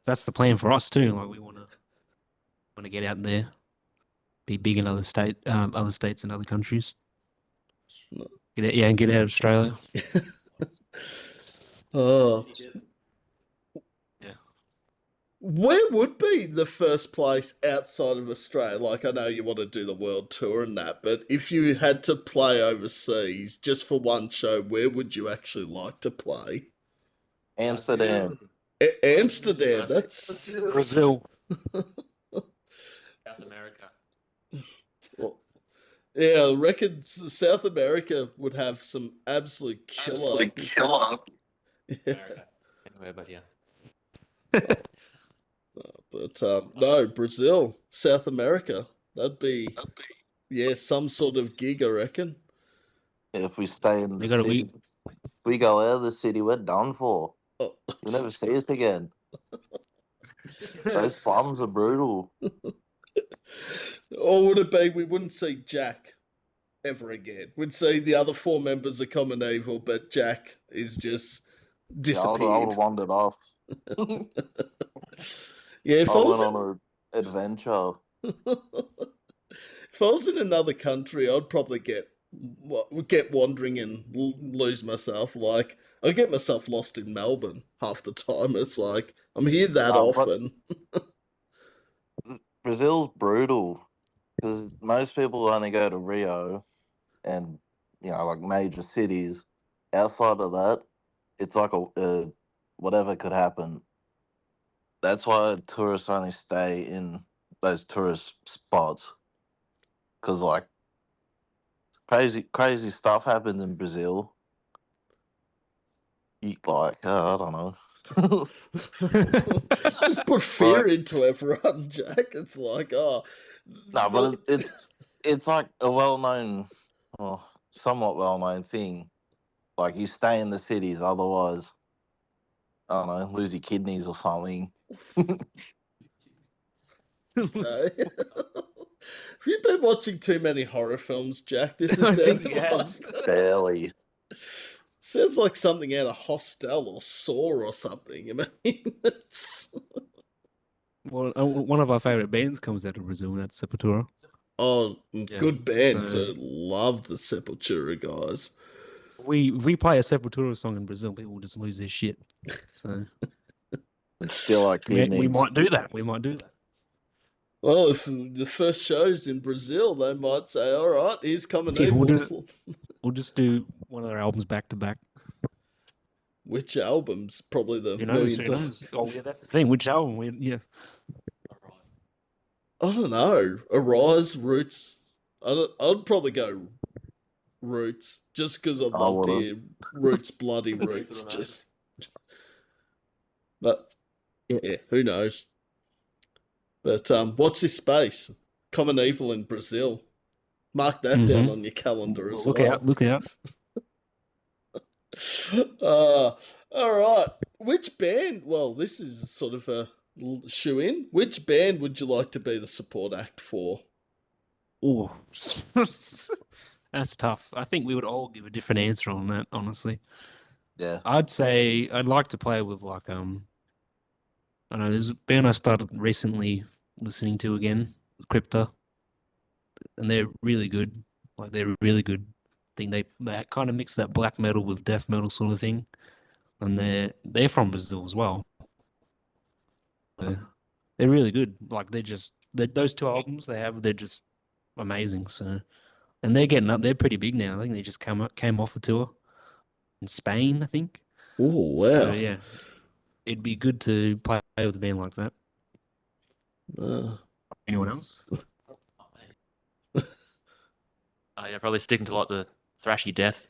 That's the plan for us too. Like we want to get out there, be big in other states and other countries. No. And get out of Australia. Oh. Yeah. Where would be the first place outside of Australia? Like, I know you want to do the world tour and that, but if you had to play overseas just for one show, where would you actually like to play? Amsterdam. Amsterdam, that's... Brazil. South America. Well, yeah, I reckon South America would have some absolute killer. America. Anywhere but here. But no, Brazil, South America. That'd be, yeah, some sort of gig, I reckon. If we stay in the We gotta city, leave. if we go out of the city, we're done for. Oh. You'll never see us again. Those slums are brutal. Or would it be we wouldn't see Jack ever again? We'd see the other 4 members of Common Evil, but Jack is just disappeared. I would have wandered off. Yeah, if I went on an adventure. if I was in another country, I'd probably get get wandering and lose myself. Like, I get myself lost in Melbourne half the time. It's like, I'm here that But often. Brazil's brutal because most people only go to Rio and like major cities. Outside of that, it's like a whatever could happen. That's why tourists only stay in those tourist spots because like crazy stuff happens in Brazil. I don't know. Just put fear into everyone, Jack. It's like, No, but it's like a well-known, or somewhat well-known thing. Like you stay in the cities, otherwise, I don't know, lose your kidneys or something. no. Have you been watching too many horror films, Jack? This I is think he has. Barely. sounds like something out of Hostel or Saw or something. I mean, it's Well, one of our favorite bands comes out of Brazil. That's Sepultura. good band so- to love the Sepultura guys. If we play a Sepultura song in Brazil, people will just lose their shit. So Still like we kidneys. might do that. We might do that. Well, if the first show's in Brazil, they might say, "All right, here's coming Yeah, evil." We'll just do one of their albums back to back. Which album's probably the Who million knows? Who dollar? knows? Oh yeah, that's the thing. Which album? Yeah. I don't know. Arise, Roots. I'd probably go Roots just because I'd I love to would've. hear Roots, bloody Roots. But yeah, who knows? But what's this space? Common Evil in Brazil. Mark that down on your calendar as Look well. out! Look out! All right. Which band? Well, this is sort of a shoe in. Which band would you like to be the support act for? Oh, that's tough. I think we would all give a different answer on that. Honestly, Yeah. I'd say I'd like to play with like I don't know. There's a band I started recently listening to again, Crypta, and they're really good. Like they're really good. I think they kind of mix that black metal with death metal sort of thing, and they're from Brazil as well. They're really good. Like those two albums they're just amazing. So, and they're getting up. They're pretty big now. I think they just came off a tour in Spain. I think. Oh wow! So yeah, it'd be good to play with a band like that. Anyone else? Yeah, probably sticking to like the thrashy death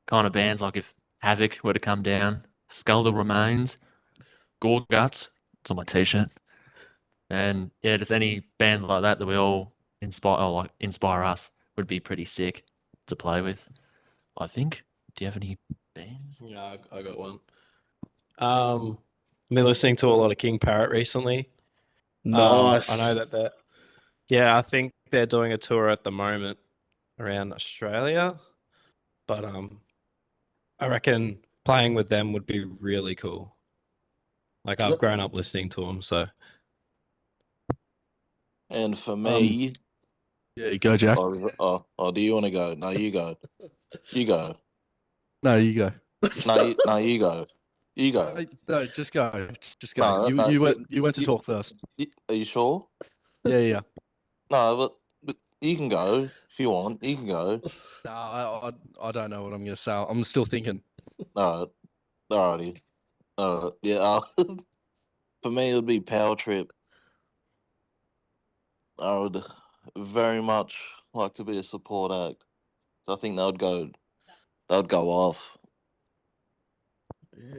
kind of bands. Like if Havoc were to come down, Skull Remains, Gore Guts. It's on my t-shirt. And yeah, just any band like that we all inspire us would be pretty sick to play with. I think. Do you have any bands? Yeah, I got one. I've been listening to a lot of King Parrot recently. Nice. I know that I think they're doing a tour at the moment around Australia, but I reckon playing with them would be really cool. Like I've grown up listening to them, so. And for me, Yeah, you go, Jack. do you want to go? No, you go. You go. No, you go. No, you go. You go. No, just go. Just go. No, You went to talk first. Are you sure? Yeah. No, but you can go if you want. You can go. No, I don't know what I'm gonna say. I'm still thinking. All right. Alrighty. Yeah. For me, it would be Power Trip. I would very much like to be a support act. So I think that would go off.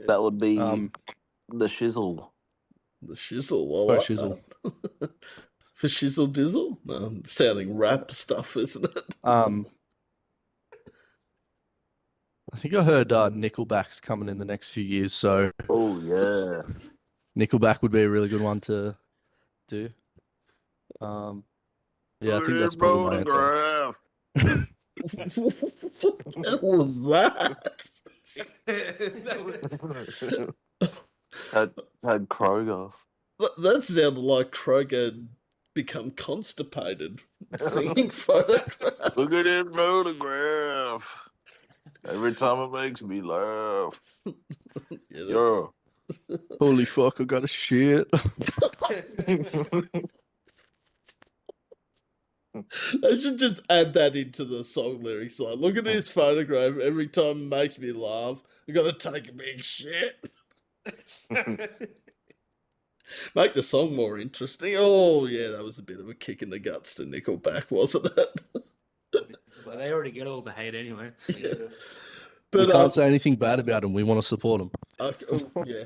That would be the shizzle. The shizzle. Oh, shizzle. For shizzle dizzle? No, sounding rap stuff, isn't it? I think I heard Nickelback's coming in the next few years, so Oh yeah. Nickelback would be a really good one to do. Yeah, I think that's probably my answer. What was that? Had Kroger. That sounded like Kroger become constipated singing photograph. Look at this photograph. Every time it makes me laugh. Yeah, Yo. Holy fuck, I got a shit. they should just add that into the song lyrics. Like, look at this photograph. Every time it makes me laugh, I gotta take a big shit. Make the song more interesting. Oh, yeah, that was a bit of a kick in the guts to Nickelback, wasn't it? But they already get all the hate anyway. Yeah. We But, can't say anything bad about them. We want to support them. yeah.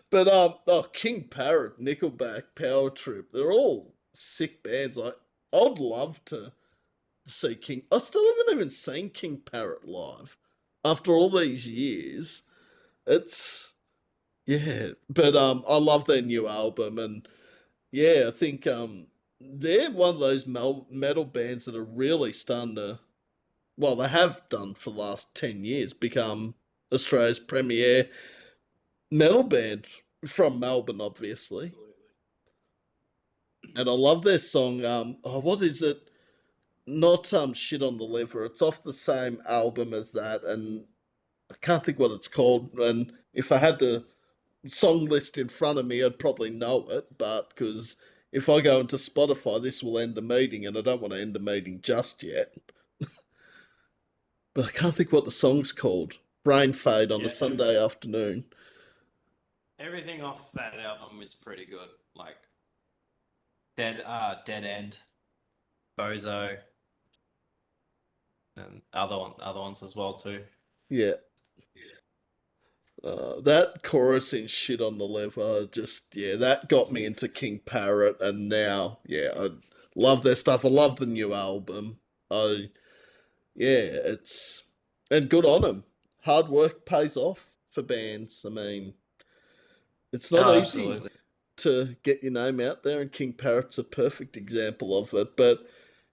But, King Parrot, Nickelback, Power Trip, they're all sick bands. Like, I'd love to see King. I still haven't even seen King Parrot live after all these years. It's yeah, but I love their new album, and yeah, I think they're one of those metal bands that are really starting to, well, they have done for the last 10 years, become Australia's premier metal band from Melbourne, obviously. And I love their song. What is it? Not Shit on the Liver. It's off the same album as that, and I can't think what it's called. And if I had the song list in front of me, I'd probably know it. But because if I go into Spotify, this will end the meeting, and I don't want to end the meeting just yet. But I can't think what the song's called. Brain Fade on a Sunday afternoon. Everything off that album is pretty good. Like Dead End, Bozo, and other ones as well too. Yeah. That chorus in Shit on the Liver, that got me into King Parrot, and now, I love their stuff. I love the new album. It's, and good on them. Hard work pays off for bands. I mean, it's not easy Absolutely. to get your name out there, and King Parrot's a perfect example of it. But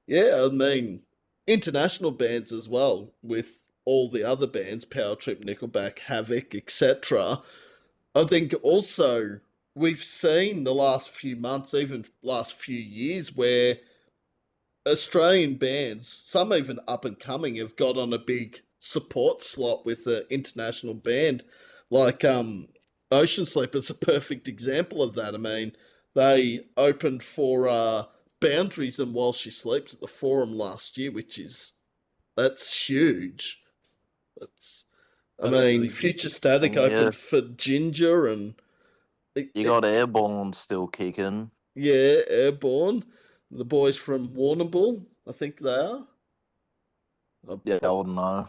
yeah, I mean, international bands as well, with all the other bands, Power Trip, Nickelback, Havoc, etc. I think also we've seen the last few months, even last few years, where Australian bands, some even up and coming, have got on a big support slot with an international band. Like Ocean Sleeper's a perfect example of that. I mean, they opened for Boundaries and While She Sleeps at the Forum last year, that's huge. I mean, Future Static opened for Ginger, and You got Airborne still kicking. yeah, Airborne, the boys from Warrnambool, I think they are. Yeah, I wouldn't know.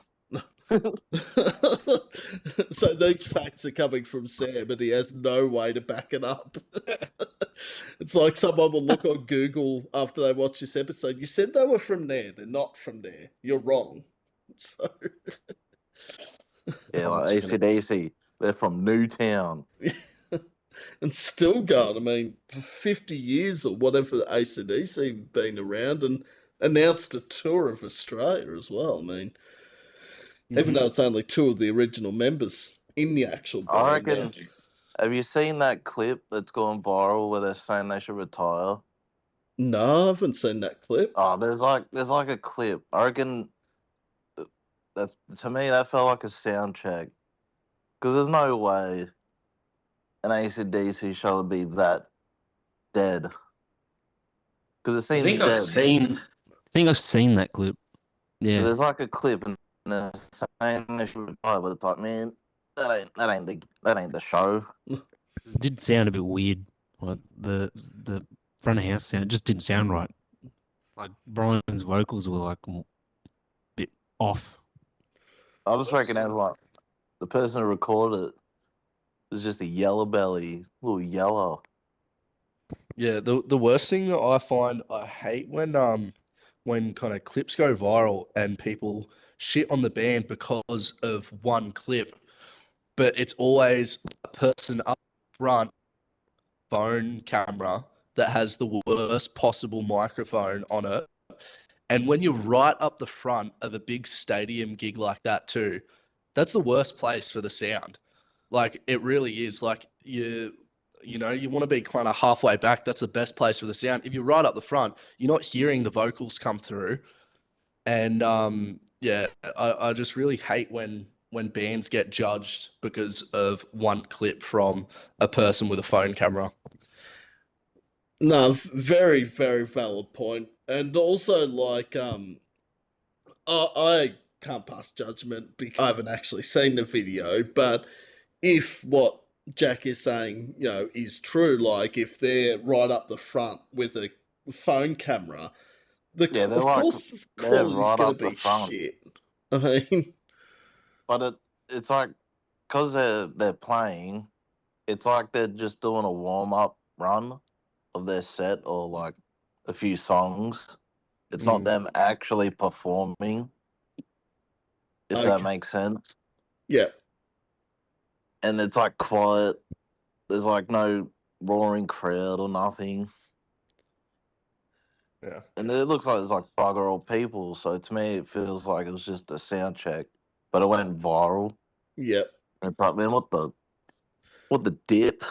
So these facts are coming from Sam, and he has no way to back it up. It's like someone will look on Google after they watch this episode. You said they were from there. They're not from there. You're wrong. So Yeah, like AC/DC, they're from Newtown. and still going. I mean, for 50 years or whatever, AC/DC have been around and announced a tour of Australia as well. I mean, even though it's only two of the original members in the actual band. I reckon. Have you seen that clip that's gone viral where they're saying they should retire? No, I haven't seen that clip. Oh, there's like a clip. I reckon that, to me, that felt like a sound check. Because there's no way an AC/DC show would be that dead. Because it seems dead. I think I've seen that clip. Yeah. There's like a clip and they're saying they should retire, but it's like, man, that ain't the show. It did sound a bit weird. Like the front of house sound, it just didn't sound right. Like Brian's vocals were like a bit off. I just reckon everyone, the person who recorded it was just a yellow belly, little yellow. Yeah, the worst thing that I find, I hate when kind of clips go viral and people shit on the band because of one clip, but it's always a person up front phone camera that has the worst possible microphone on it. And when you're right up the front of a big stadium gig like that too, that's the worst place for the sound. Like, it really is. Like, You know, you want to be kind of halfway back. That's the best place for the sound. If you're right up the front, you're not hearing the vocals come through. And yeah, I just really hate when bands get judged because of one clip from a person with a phone camera. No, very, very valid point. And also, like, I can't pass judgment because I haven't actually seen the video, but if what Jack is saying, you know, is true, like if they're right up the front with a phone camera, Yeah, they're of like course they're quality's right gonna up the be front. shit. I mean, But it's like because they're playing, it's like they're just doing a warm up run of their set or like a few songs. It's not Mm. them actually performing, if that okay, makes sense. yeah, And it's like quiet. There's like no roaring crowd or nothing. Yeah. And it looks like there's like bugger all people. So to me, it feels like it was just a sound check, but it went viral. yeah. And it's like, man, what the dip?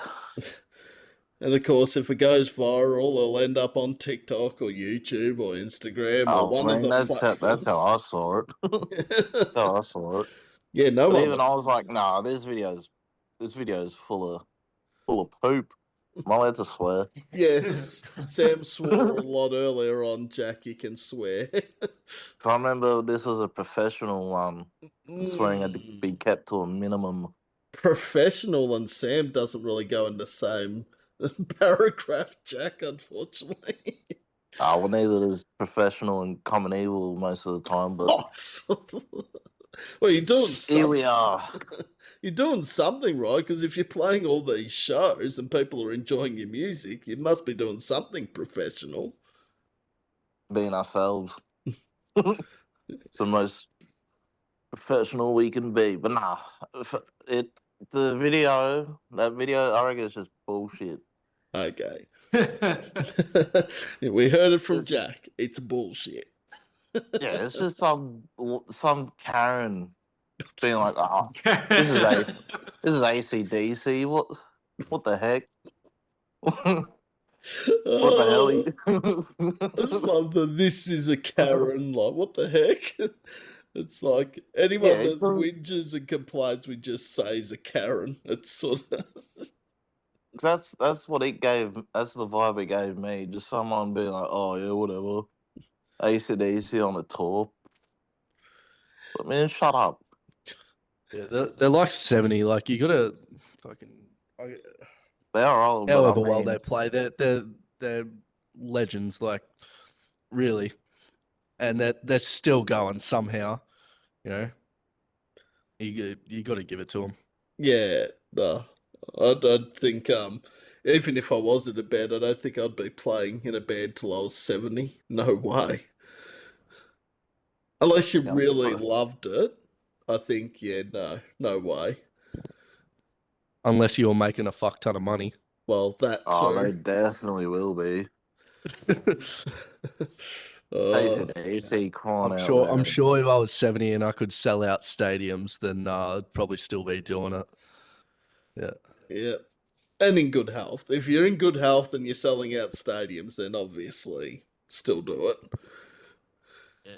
And of course, if it goes viral, it'll end up on TikTok or YouTube or Instagram or Oh, one of man, the that's how platforms. I saw it. That's how I saw it. Yeah, no But one. even I was like, nah, this video's full of poop. Am I allowed to swear? Yes, Sam swore a lot earlier on. Jack, you can swear. So I remember this was a professional one. Swearing had to be kept to a minimum. Professional and Sam doesn't really go in the same paragraph, Jack, unfortunately. Well, neither does professional and common evil most of the time, but Well, you're doing here we something. are. You're doing something right, because if you're playing all these shows and people are enjoying your music, you must be doing something professional. Being ourselves. It's the most professional we can be. But nah, that video, I reckon it's just bullshit. Okay. We heard it from It's, Jack. It's bullshit. yeah, it's just some Karen being like, oh, this is AC/DC. What the heck? What the hell? I just love that this is a Karen. Like, what the heck? It's like anyone Yeah, that whinges and complains, we just say is a Karen. It's sort of. that's what it gave. That's the vibe it gave me. Just someone being like, oh yeah, whatever. AC/DC on the tour. But man, shut up. Yeah, they're like 70. Like you gotta fucking. They are old, but However I well mean, they play, they're legends. Like really, and they're still going somehow. You know, you got to give it to them. Yeah, no. I'd think, even if I was in a band, I don't think I'd be playing in a band till I was 70. No way. Unless you Yeah, I'm really surprised. loved it, I think, yeah, no way. Unless you're making a fuck ton of money. Well, that Oh, they too. definitely will be. Uh, AC crying I'm out sure. I'm loud. sure if I was 70 and I could sell out stadiums, then I'd probably still be doing it. Yeah. yeah. And in good health. If you're in good health and you're selling out stadiums, then obviously still do it. Yeah.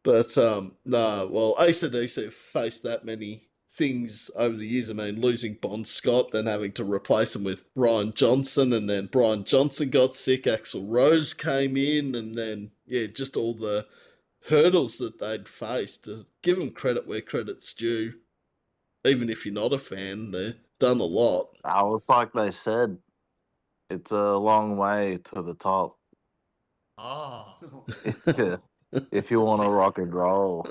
But no, well, AC/DC have faced that many things over the years. I mean, losing Bon Scott, then having to replace him with Brian Johnson, and then Brian Johnson got sick, Axl Rose came in, and then, yeah, just all the hurdles that they'd faced. To give them credit where credit's due. Even if you're not a fan, they've done a lot. Oh, it's like they said. It's a long way to the top. Oh. If you want to rock and roll.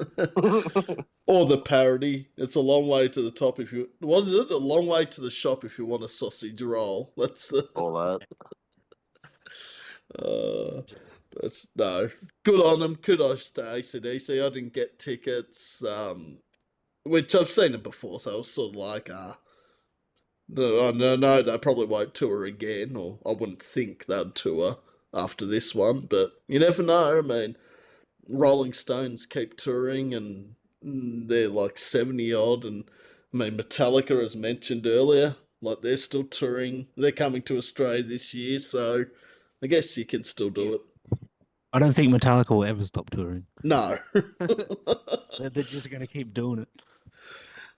Or the parody. It's a long way to the top if you. What is it? A long way to the shop if you want a sausage roll. That's the. All that. But no. Good on them. Kudos to AC/DC. I didn't get tickets, which I've seen it before, so I was sort of like, no, they probably won't tour again, or I wouldn't think they'd tour after this one, but you never know. I mean, Rolling Stones keep touring, and they're like 70 odd, and I mean, Metallica, as mentioned earlier, Like, they're still touring. They're coming to Australia this year, so I guess you can still do it. I don't think Metallica will ever stop touring. No. They're just going to keep doing it.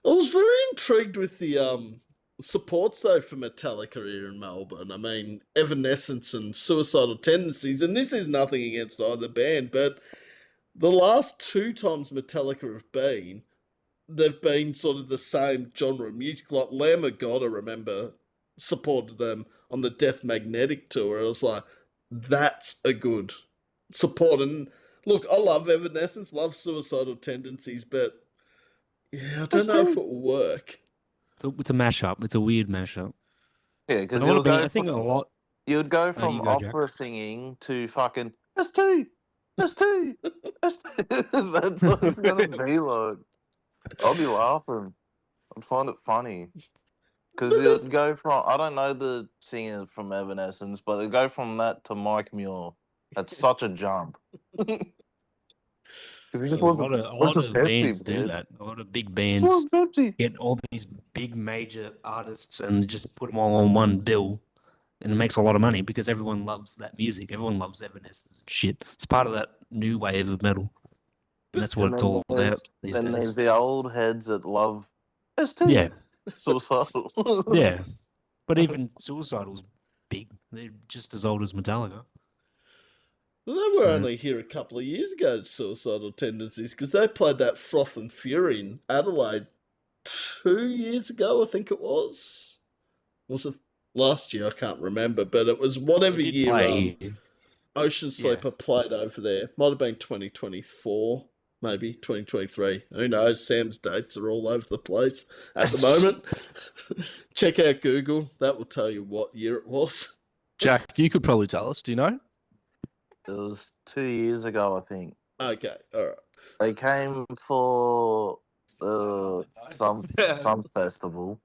I was very intrigued with the supports though for Metallica here in Melbourne. I mean, Evanescence and Suicidal Tendencies, and this is nothing against either band, but the last two times Metallica have been, they've been sort of the same genre of music. Like Lamb of God, I remember, supported them on the Death Magnetic tour. I was like, that's a good support. And look, I love Evanescence, love Suicidal Tendencies, but yeah, I don't know if it will work. So it's a mashup. It's a weird mashup. Yeah, because I think a lot. you'd go you from go, Jack. opera singing to fucking S2, S2, S2. That's what it's gonna be like. I'll be laughing. I'd find it funny. Because you'd go from, I don't know the singer from Evanescence, but it'd go from that to Mike Muir. That's such a jump. A lot of bands do that. A lot of big bands get all these big major artists and just put them all on one bill, and it makes a lot of money because everyone loves that music. Everyone loves Evanescence and shit. It's part of that new wave of metal, and that's what it's all about these Then days. there's the old heads that love S2. Yeah, Suicidal. yeah. But even Suicidal's big. They're just as old as Metallica. Well, they were So- only here a couple of years ago, Suicidal Tendencies, because they played that Froth and Fury in Adelaide 2 years ago, I think it was. Was it last year? I can't remember, but it was whatever They did year play. Ocean Sleeper played over there. Might have been 2024, maybe 2023. Who knows? Sam's dates are all over the place at the moment. Check out Google. That will tell you what year it was. Jack, you could probably tell us. Do you know? It was 2 years ago, I think. Okay, all right. They came for some festival.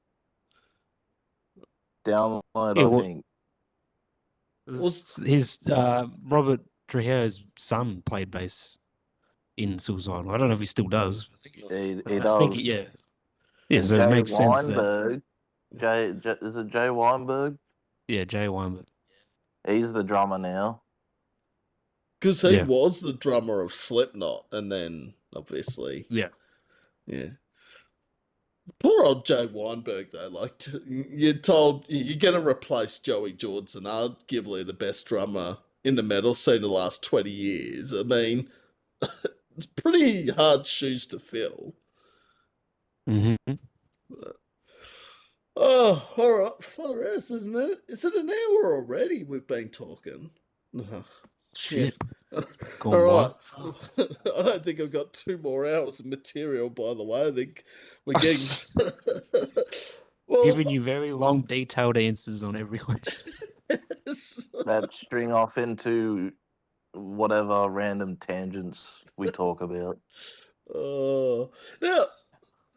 Download, Yeah, I well- think. His Robert Trujillo's son played bass in Suicidal. I don't know if he still does. He I does. think yeah. Yeah, so Jay it makes sense that Weinberg. Is it Jay Weinberg? Jay Weinberg. He's the drummer now. Because he Yeah. was the drummer of Slipknot, and then obviously, Yeah. yeah. Poor old Jay Weinberg, though. Like, you're told you're going to replace Joey Jordison, arguably the best drummer in the metal scene the last 20 years. I mean, it's pretty hard shoes to fill. Mm-hmm. Oh, all right, Flores, isn't it? Is it an hour already? We've been talking. Shit. All Going right. by. I don't think I've got 2 more hours of material, by the way. I think we're getting. Well, Giving you very long, detailed answers on every question. That string off into whatever random tangents we talk about. Now,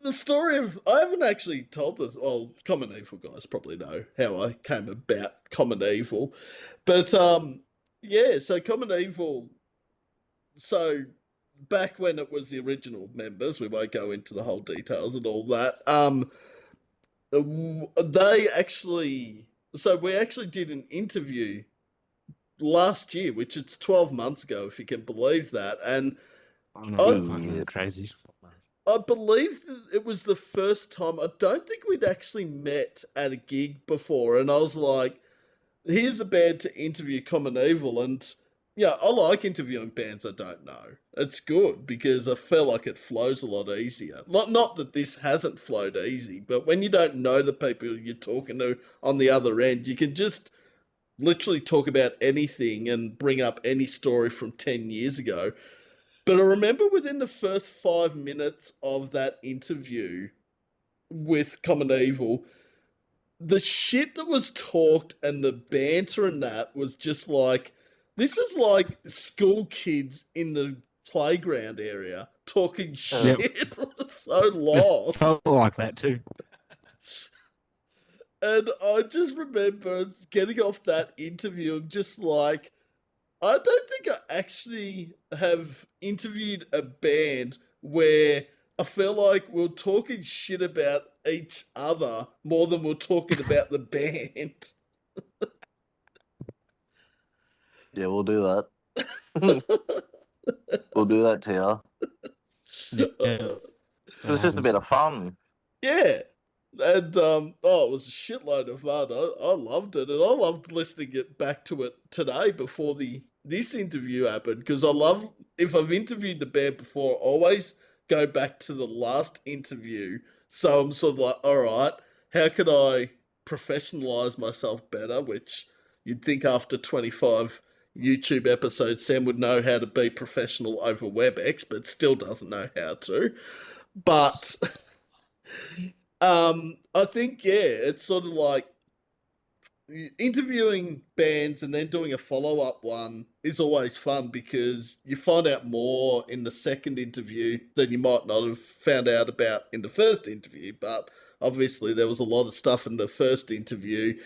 the story of. I haven't actually told this. Well, Common Evil guys probably know how I came about Common Evil. But, yeah, so Common Evil. So, back when it was the original members, we won't go into the whole details and all that. They actually. So, we actually did an interview last year, which it's 12 months ago, if you can believe that. And I know, Oh, fucking yeah. crazy. I believe that it was the first time. I don't think we'd actually met at a gig before, and I was like, here's a band to interview Common Evil. And yeah, I like interviewing bands I don't know. It's good because I feel like it flows a lot easier. Not that this hasn't flowed easy, but when you don't know the people you're talking to on the other end, you can just literally talk about anything and bring up any story from 10 years ago. But I remember within the first 5 minutes of that interview with Common Evil, the shit that was talked and the banter and that was just like, this is like school kids in the playground area talking shit for so long. It felt like that too. And I just remember getting off that interview and just like, I don't think I actually have interviewed a band where I feel like we're talking shit about each other more than we're talking about the band. Yeah, we'll do that. We'll do that to you. Yeah. It's just a bit of fun. Yeah. And it was a shitload of fun. I loved it, and I loved listening back to it today before this interview happened, because I love, if I've interviewed the band before, I always go back to the last interview. So I'm sort of like, all right, how can I professionalize myself better? Which you'd think after 25 YouTube episodes, Sam would know how to be professional over WebEx, but still doesn't know how to. But I think, yeah, it's sort of like interviewing bands and then doing a follow-up one is always fun, because you find out more in the second interview than you might not have found out about in the first interview. But obviously there was a lot of stuff in the first interview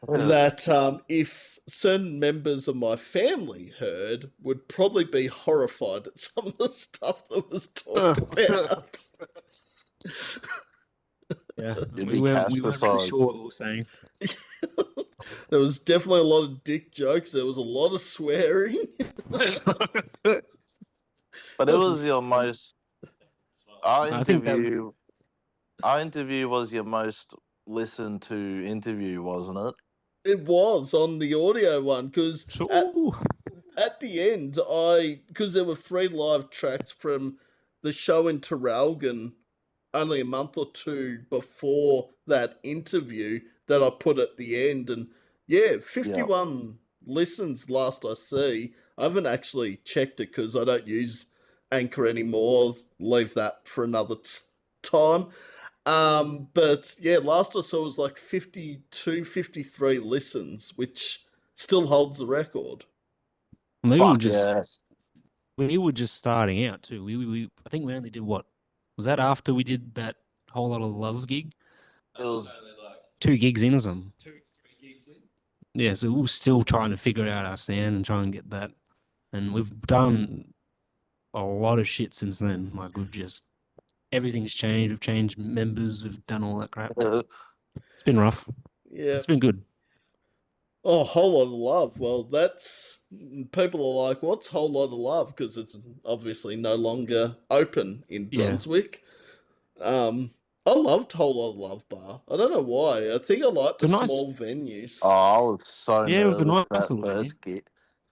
that if certain members of my family heard, would probably be horrified at some of the stuff that was talked about. Yeah, You'd we be weren't really castricized. sure what we were saying. There was definitely a lot of dick jokes. There was a lot of swearing. But it This was is- your most. Our I think that- interview. Our interview was your most listened to interview, wasn't it? It was on the audio one, because So, at the end, because there were 3 live tracks from the show in Traralgon only a month or 2 before that interview that I put at the end. And yeah, 51 listens last I see. I haven't actually checked it because I don't use Anchor anymore. Leave that for another time. But yeah, last I saw was like 52, 53 listens, which still holds the record. we were Fuck just yes. we were just starting out too. I think we only did what was that after we did that whole lot of love gig? It was 2 gigs in or something. 2-3 gigs in. Yeah, so we were still trying to figure out our sound and try and get that. And we've done a lot of shit since then. Like everything's changed. We've changed members. We've done all that crap. It's been rough. Yeah. It's been good. Oh, whole lot of love. Well, people are like, what's whole lot of love? Because it's obviously no longer open in Yeah. Brunswick. I loved whole lot of love bar. I don't know why. I think I like the It's a nice- small venues. Oh, I was so Yeah, it was a nervous nice that little venue. first gig.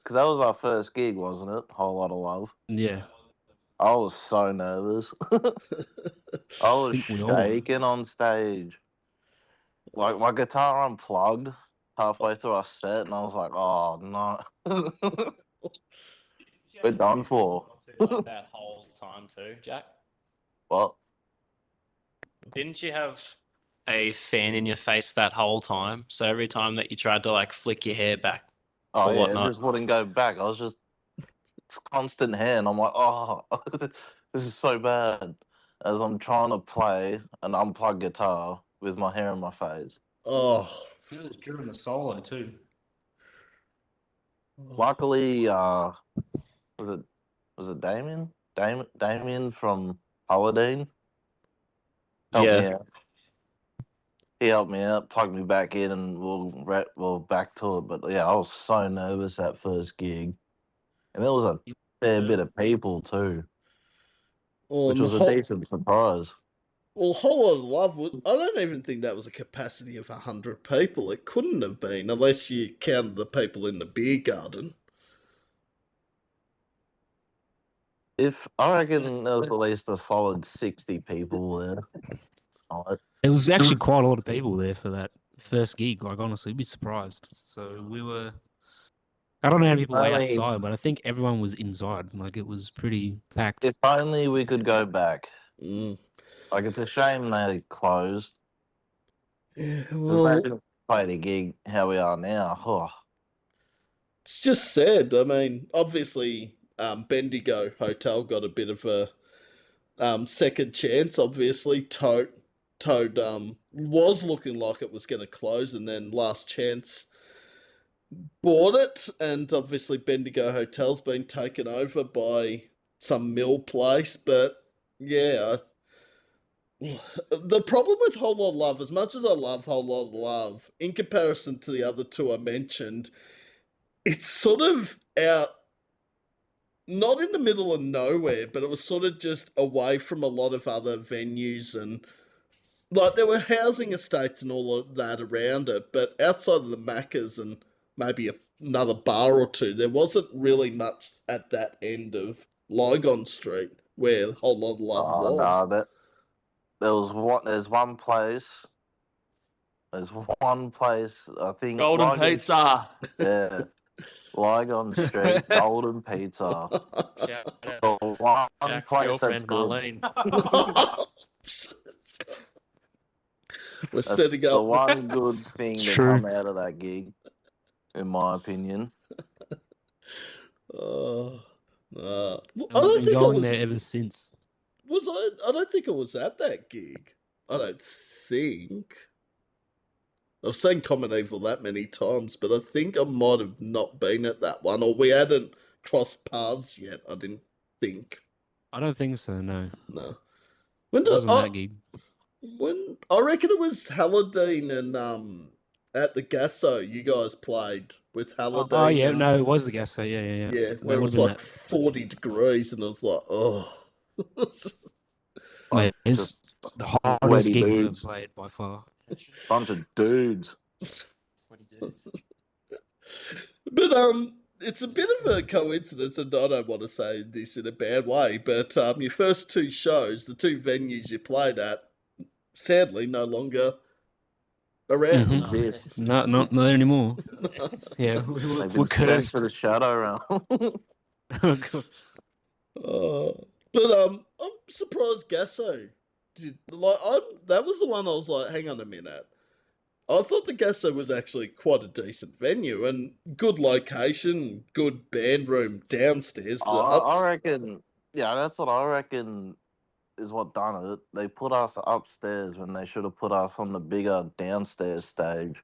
Because that was our first gig, wasn't it? Whole lot of love. Yeah. I was so nervous. I was think we all were. shaking on stage. Like, my guitar unplugged halfway through our set, and I was like, oh, no. We're done for. Like that whole time too, Jack. What? Didn't you have a fan in your face that whole time? So every time that you tried to like flick your hair back, Oh, Or yeah, whatnot. it just wouldn't go back. I was just constant hair, and I'm like, oh, this is so bad. As I'm trying to play an unplugged guitar with my hair in my face. Oh, It was during the solo too. Luckily, was it Damien? Damien from Holodine helped me out. He helped me out, plugged me back in, and we'll back to it. But yeah, I was so nervous that first gig, and there was a fair bit of people too, well, which and was a decent surprise. Well, whole lot of love. I don't even think that was a capacity of 100 people. It couldn't have been, unless you counted the people in the beer garden. If I reckon there was at least a solid 60 people there. It was actually quite a lot of people there for that first gig. Like, honestly, you'd be surprised. So we were. I don't know how many people were Only- outside, but I think everyone was inside. Like, it was pretty packed. If only we could go back. Mm. Like, it's a shame they closed. Yeah, Well, well, imagine if we played a gig how we are now. Oh, it's just sad. I mean, obviously, Bendigo Hotel got a bit of a second chance. Obviously, Toad was looking like it was going to close, and then Last Chance bought it, and obviously Bendigo Hotel's been taken over by some mill place. But yeah, The problem with Whole Lot of Love, as much as I love Whole Lot of Love, in comparison to the other two I mentioned, it's sort of out, not in the middle of nowhere, but it was sort of just away from a lot of other venues, and like there were housing estates and all of that around it, but outside of the Maccas and maybe another bar or two, there wasn't really much at that end of Lygon Street where Whole Lot of Love Oh was. no, there's one place. There's one place. I think Golden Lygon- pizza. Yeah, Lygon Street, Golden Pizza. Shout out The one Jack's place that's girlfriend, good. Marlene. We're That's setting the up. one good thing It's to true. come out of that gig, in my opinion. Oh, no. Well, I I've don't been think I going was. there ever since. Was I? I don't think I was at that gig. I don't think. I've seen Common Evil that many times, but I think I might have not been at that one, or we hadn't crossed paths yet. I didn't think. I don't think so. No, No. When it did wasn't I? that gig. When I reckon it was Halladine and at the Gasso you guys played with Halladine. Oh yeah, and- no, it was the gas. So yeah. yeah, That where it would've was been like 40 degrees, and I was like, oh. Mate, it's Just the hottest sweaty gig I've ever dudes. played by far. Bunch of dudes. But it's a bit of a coincidence, and I don't want to say this in a bad way, but your first two shows, the two venues you played at, sadly no longer around. Mhm. Exist. Not anymore. Yeah, They've we're been sent cursed. to the shadow realm. But I'm surprised Gasso did that was the one I was like, hang on a minute. I thought the Gasso was actually quite a decent venue and good location, good band room downstairs. The I reckon, yeah, that's what I reckon is what done it. They put us upstairs when they should have put us on the bigger downstairs stage.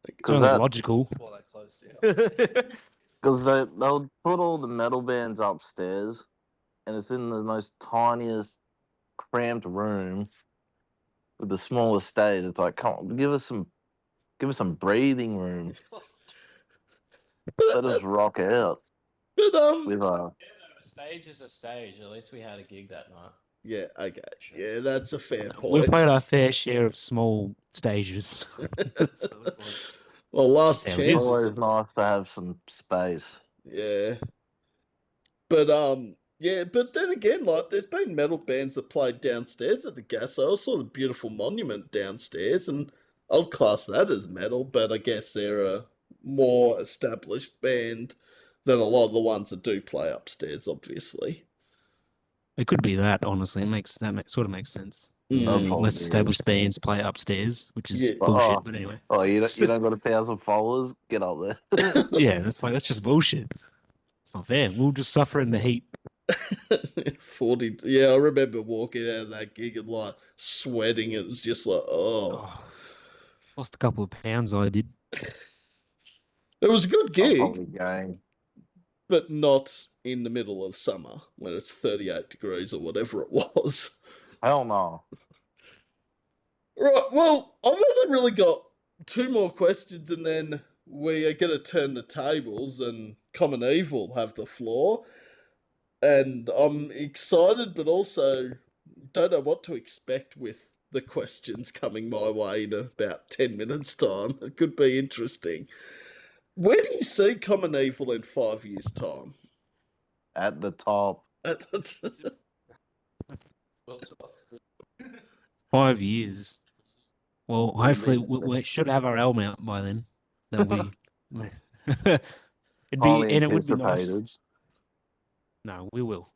Because Sounds logical. Before they closed down. Because they'll put all the metal bands upstairs, and it's in the most tiniest, cramped room with the smallest stage. It's like, come on, give us some breathing room. Let us rock out But with A stage is a stage. At least we had a gig that night. yeah, okay. Yeah, that's a fair We've point. played our fair share of small stages. So it's like, Well, last Hell, it chance. is. always nice to have some space. Yeah. But yeah, but then again, like there's been metal bands that played downstairs at the Gas. I saw the beautiful monument downstairs, and I'd class that as metal, but I guess they're a more established band than a lot of the ones that do play upstairs, obviously. it could be that. Honestly, sort of makes sense. Mm. probably Less is. established bands play upstairs, which is Yeah. bullshit. Oh. But anyway, Oh, you don't got 1,000 followers? Get up there. yeah, that's just bullshit. It's not fair. We'll just suffer in the heat. 40. Yeah, I remember walking out of that gig and like sweating. It was just like, oh. Oh, lost a couple of pounds. I did. It was a good I'm gig, probably going. but not in the middle of summer when it's 38 degrees or whatever it was. Hell no. Right, well, I've only really got two more questions, and then we are going to turn the tables and Common Evil have the floor. And I'm excited, but also don't know what to expect with the questions coming my way in about 10 minutes' time. It could be interesting. Where do you see Common Evil in 5 years' time? At the top. 5 years. Well, hopefully we should have our album out by then. That'll be. Highly and it would be nice. anticipated. No, we will.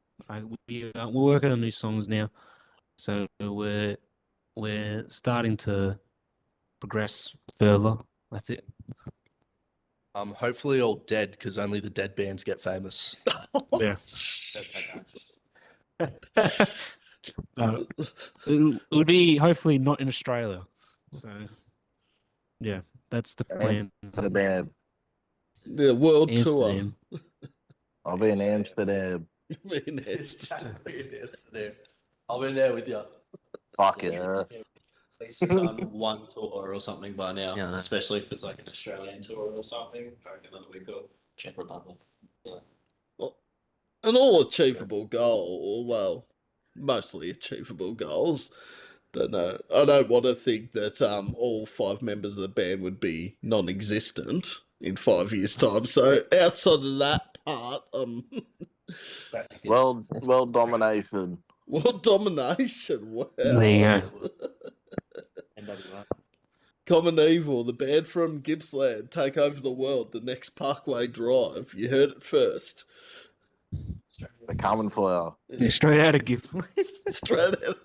We're working on new songs now, so we're starting to progress further. That's it. Hopefully all dead, because only the dead bands get famous. Yeah. It would be hopefully not in Australia. So, yeah, that's the plan. Amsterdam. The world Amsterdam. I'll be in Amsterdam. tour. In Amsterdam. I'll be there with you. Fuck yeah. At least done one tour or something by now, Yeah, I know. especially if it's like an Australian tour or something. I reckon that we could. Czech Republic. An all achievable goal. Well, mostly achievable goals. Don't know. I don't want to think that all 5 members of the band would be non-existent in 5 years' time. So outside of that part, World domination. world domination. Wow. There you go. NWA. Common Evil, the band from Gippsland, take over the world. The next Parkway Drive. You heard it first. The coming for you. Yeah, straight out of Gippsland. Straight out.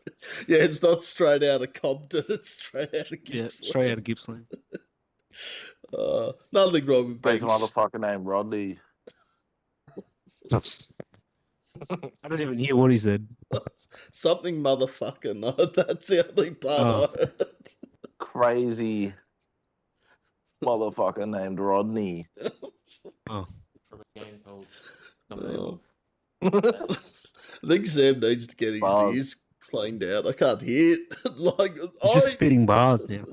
Yeah, it's not straight out of Compton. It's straight out of Yeah, Gippsland. straight out of Gippsland. Nothing wrong with There's being a motherfucker named Rodney. That's. I don't even hear what he said. something motherfucker. No, that's the only part Oh. I heard. Crazy motherfucker named Rodney. Oh, From a game called Oh. I think Sam needs to get his Bars. ears cleaned out. I can't hear it. Like he's just spitting bars now.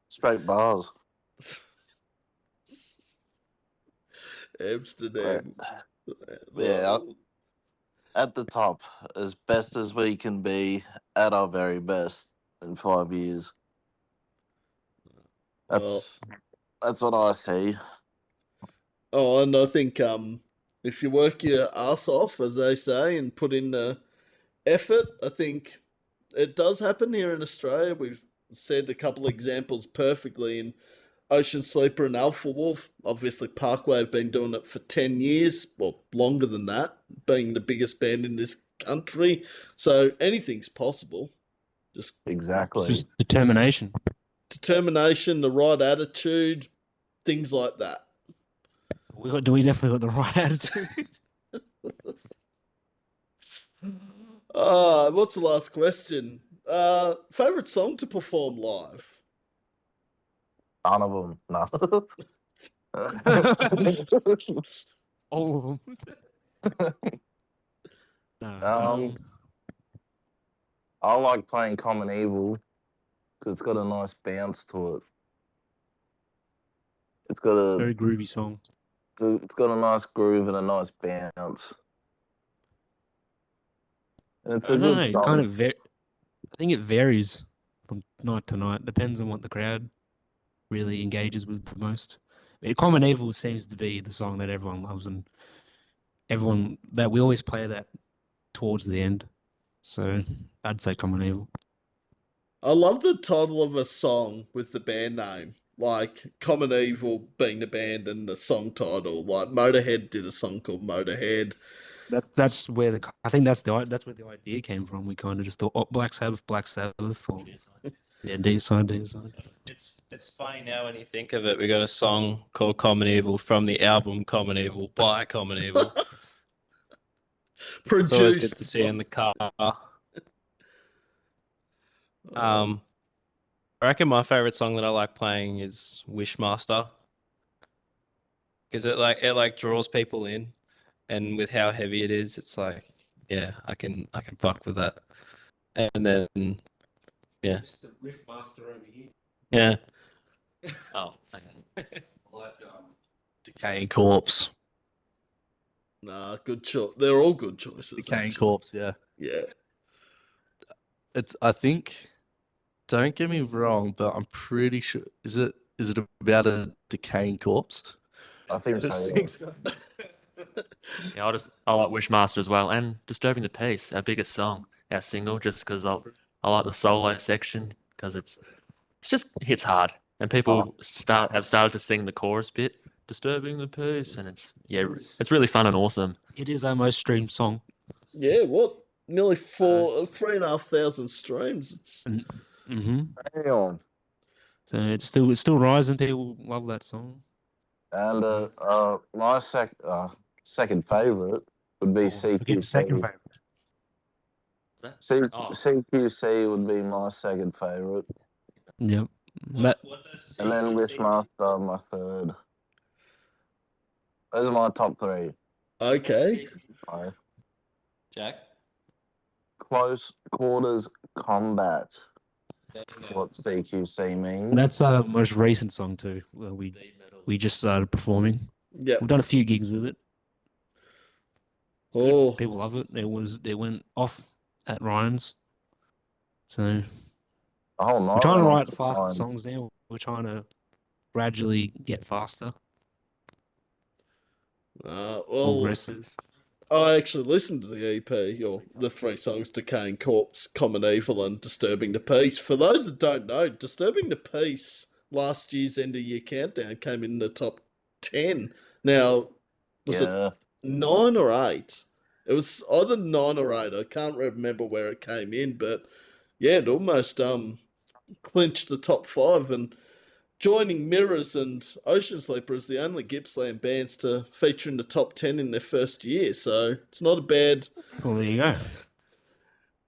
Straight bars. Amsterdam. Yeah. At the top, as best as we can be, at our very best in 5 years. That's what I see. Oh, and I think if you work your ass off, as they say, and put in the effort, I think it does happen here in Australia. We've said a couple of examples perfectly in Ocean Sleeper and Alpha Wolf. Obviously, Parkway have been doing it for 10 years, well, longer than that, being the biggest band in this country. So anything's possible. Just Exactly. It's just determination. determination, the right attitude, things like that. We definitely got the right attitude. What's the last question? Favorite song to perform live? None of them. No. All of them. No, I like playing Common Evil because it's got a nice bounce to it. It's got a very groovy song. it's got a nice groove and a nice bounce. And it's I a don't know. good It song. kind of I think it varies from night to night. Depends on what the crowd really engages with the most. Common Evil seems to be the song that everyone loves, and everyone that we always play that towards the end. So I'd say Common Evil. I love the title of a song with the band name. Like Common Evil being the band and the song title. Like Motorhead did a song called Motorhead. That's where I think that's where the idea came from. We kind of just thought, oh, Black Sabbath, or yeah, D-side. It's funny now when you think of it. We got a song called Common Evil from the album Common Evil by Common Evil. It's always good to see in the car. I reckon my favorite song that I like playing is Wishmaster, because it draws people in, and with how heavy it is, it's like, yeah, I can fuck with that. And then yeah, Mr. Riffmaster over here. yeah, Oh, okay. Like Decaying Corpse. Nah, good choice. They're all good choices. Decaying actually. Corpse, yeah. Yeah. I think, don't get me wrong, but I'm pretty sure, is it about a decaying corpse? I think so. Yeah, I like Wishmaster as well, and Disturbing the Peace, our biggest song, our single, just because I like the solo section because it's just hits hard, and people have started to sing the chorus bit, Disturbing the Peace, and it's really fun and awesome. It is our most streamed song. Yeah, what? Nearly 3,500 streams. It's Mm-hmm. Damn. So it's still rising. People love that song. And my second favorite would be Forget the second CQC. favorite. CQC would be my second favorite, Yep. and then Wishmaster my third. Those are my top three. okay. Sorry. Jack. close quarters combat. That's what CQC means. That's our most recent song too. Where we just started performing. Yeah. We've done a few gigs with it. It's good. Oh, People love it. It went off at Ryan's. So Oh no! we're trying to write faster songs now. We're trying to gradually get faster, more well, aggressive. I actually listened to the EP, or the 3 songs, Decaying Corpse, Common Evil, and Disturbing the Peace. For those that don't know, Disturbing the Peace, last year's end of year countdown, came in the top 10. Now, was it 9 or 8? It was either 9 or 8. I can't remember where it came in, but yeah, it almost clinched the top 5, and joining Mirrors and Ocean Sleeper as the only Gippsland bands to feature in the top 10 in their first year. So it's not a bad. Well, there you go.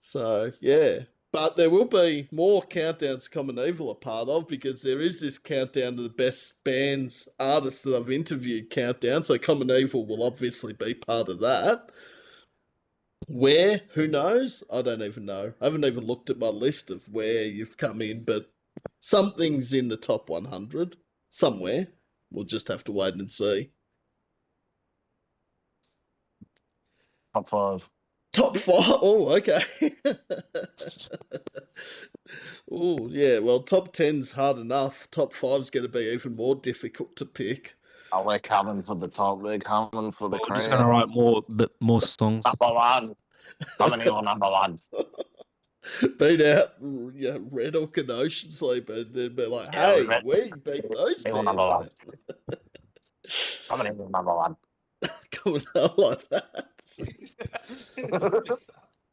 So, yeah. But there will be more countdowns Common Evil are part of, because there is this countdown to the best bands, artists that I've interviewed countdown. So Common Evil will obviously be part of that. Where? Who knows? I don't even know. I haven't even looked at my list of where you've come in, but something's in the top 100 somewhere. We'll just have to wait and see. Top 5. Top 5? Oh, okay. Oh, yeah. Well, top 10's hard enough. Top 5's going to be even more difficult to pick. Oh, we're coming for the top. We're coming for the We're crown. just gonna write more songs. Number 1. Coming in number 1. Beat out Red Hook and Ocean Sleeper, and then be like, hey, where you beat those bands? Number 1. Coming in number 1. Coming out like that.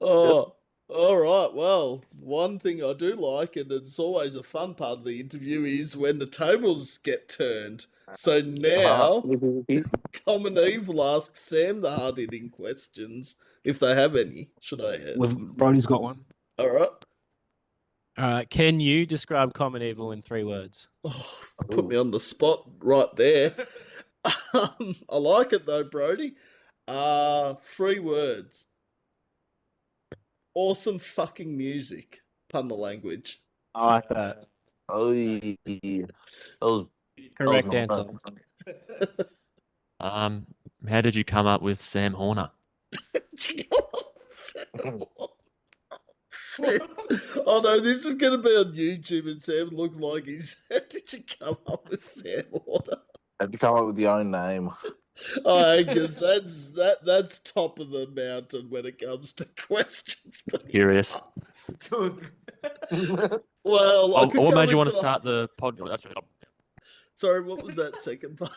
Oh, all right. Well, one thing I do like, and it's always a fun part of the interview, is when the tables get turned. So now, Common Evil asks Sam the hard-hitting questions, if they have any. Should I add? Brody's got one. All right. All right. Can you describe Common Evil in 3 words? Oh, put me on the spot right there. I like it though, Brody. 3 words. Awesome fucking music. Pun the language. I like that. Oh, yeah. Correct answer. How did you come up with Sam Horner? Oh no, this is going to be on YouTube, and Sam looked like he's. Did you come up with Sam Horner? Have you come up with your own name? Oh, Angus, that's top of the mountain when it comes to questions. Curious. Well, I could What go made you want to into start the pod? Sorry, what was that second part?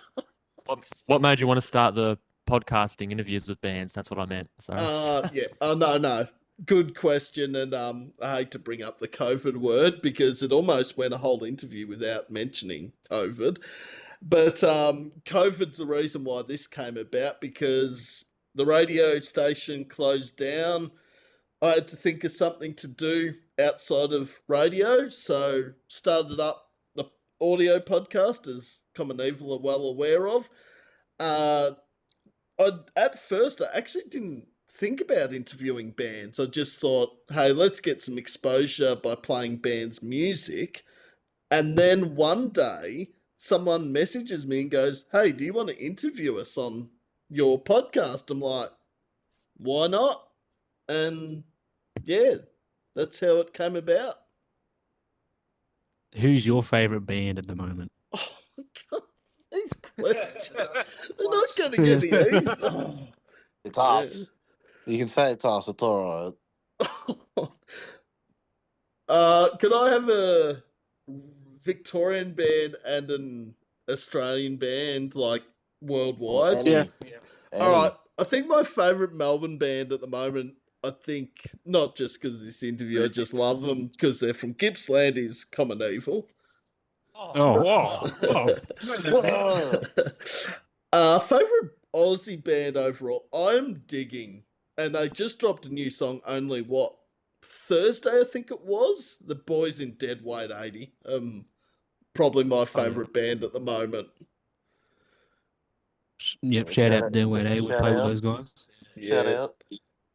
What made you want to start the podcasting interviews with bands? That's what I meant. Sorry. Yeah. Oh, no. Good question, and I hate to bring up the COVID word because it almost went a whole interview without mentioning COVID. But COVID's the reason why this came about, because the radio station closed down. I had to think of something to do outside of radio, so started up the audio podcast, as Common Evil are well aware of. At first, I actually didn't think about interviewing bands. I just thought, hey, let's get some exposure by playing bands' music. And then one day, someone messages me and goes, hey, do you want to interview us on your podcast? I'm like, why not? And yeah, that's how it came about. Who's your favourite band at the moment? Oh, God, these questions, they're not going to get easy. Oh, It's us. You can say it's us. It's all right. Could I have a Victorian band and an Australian band, like worldwide? Any. All right. I think my favourite Melbourne band at the moment, I think, not just because of this interview, I just love them because they're from Gippsland, is Common Evil. Oh. Favourite Aussie band overall, I'm digging, and they just dropped a new song only, Thursday, I think it was? The Boys in Deadweight 80. Probably my favourite band at the moment. Yep, shout out Deadweight 80. We Shout played with out. those guys. Shout out.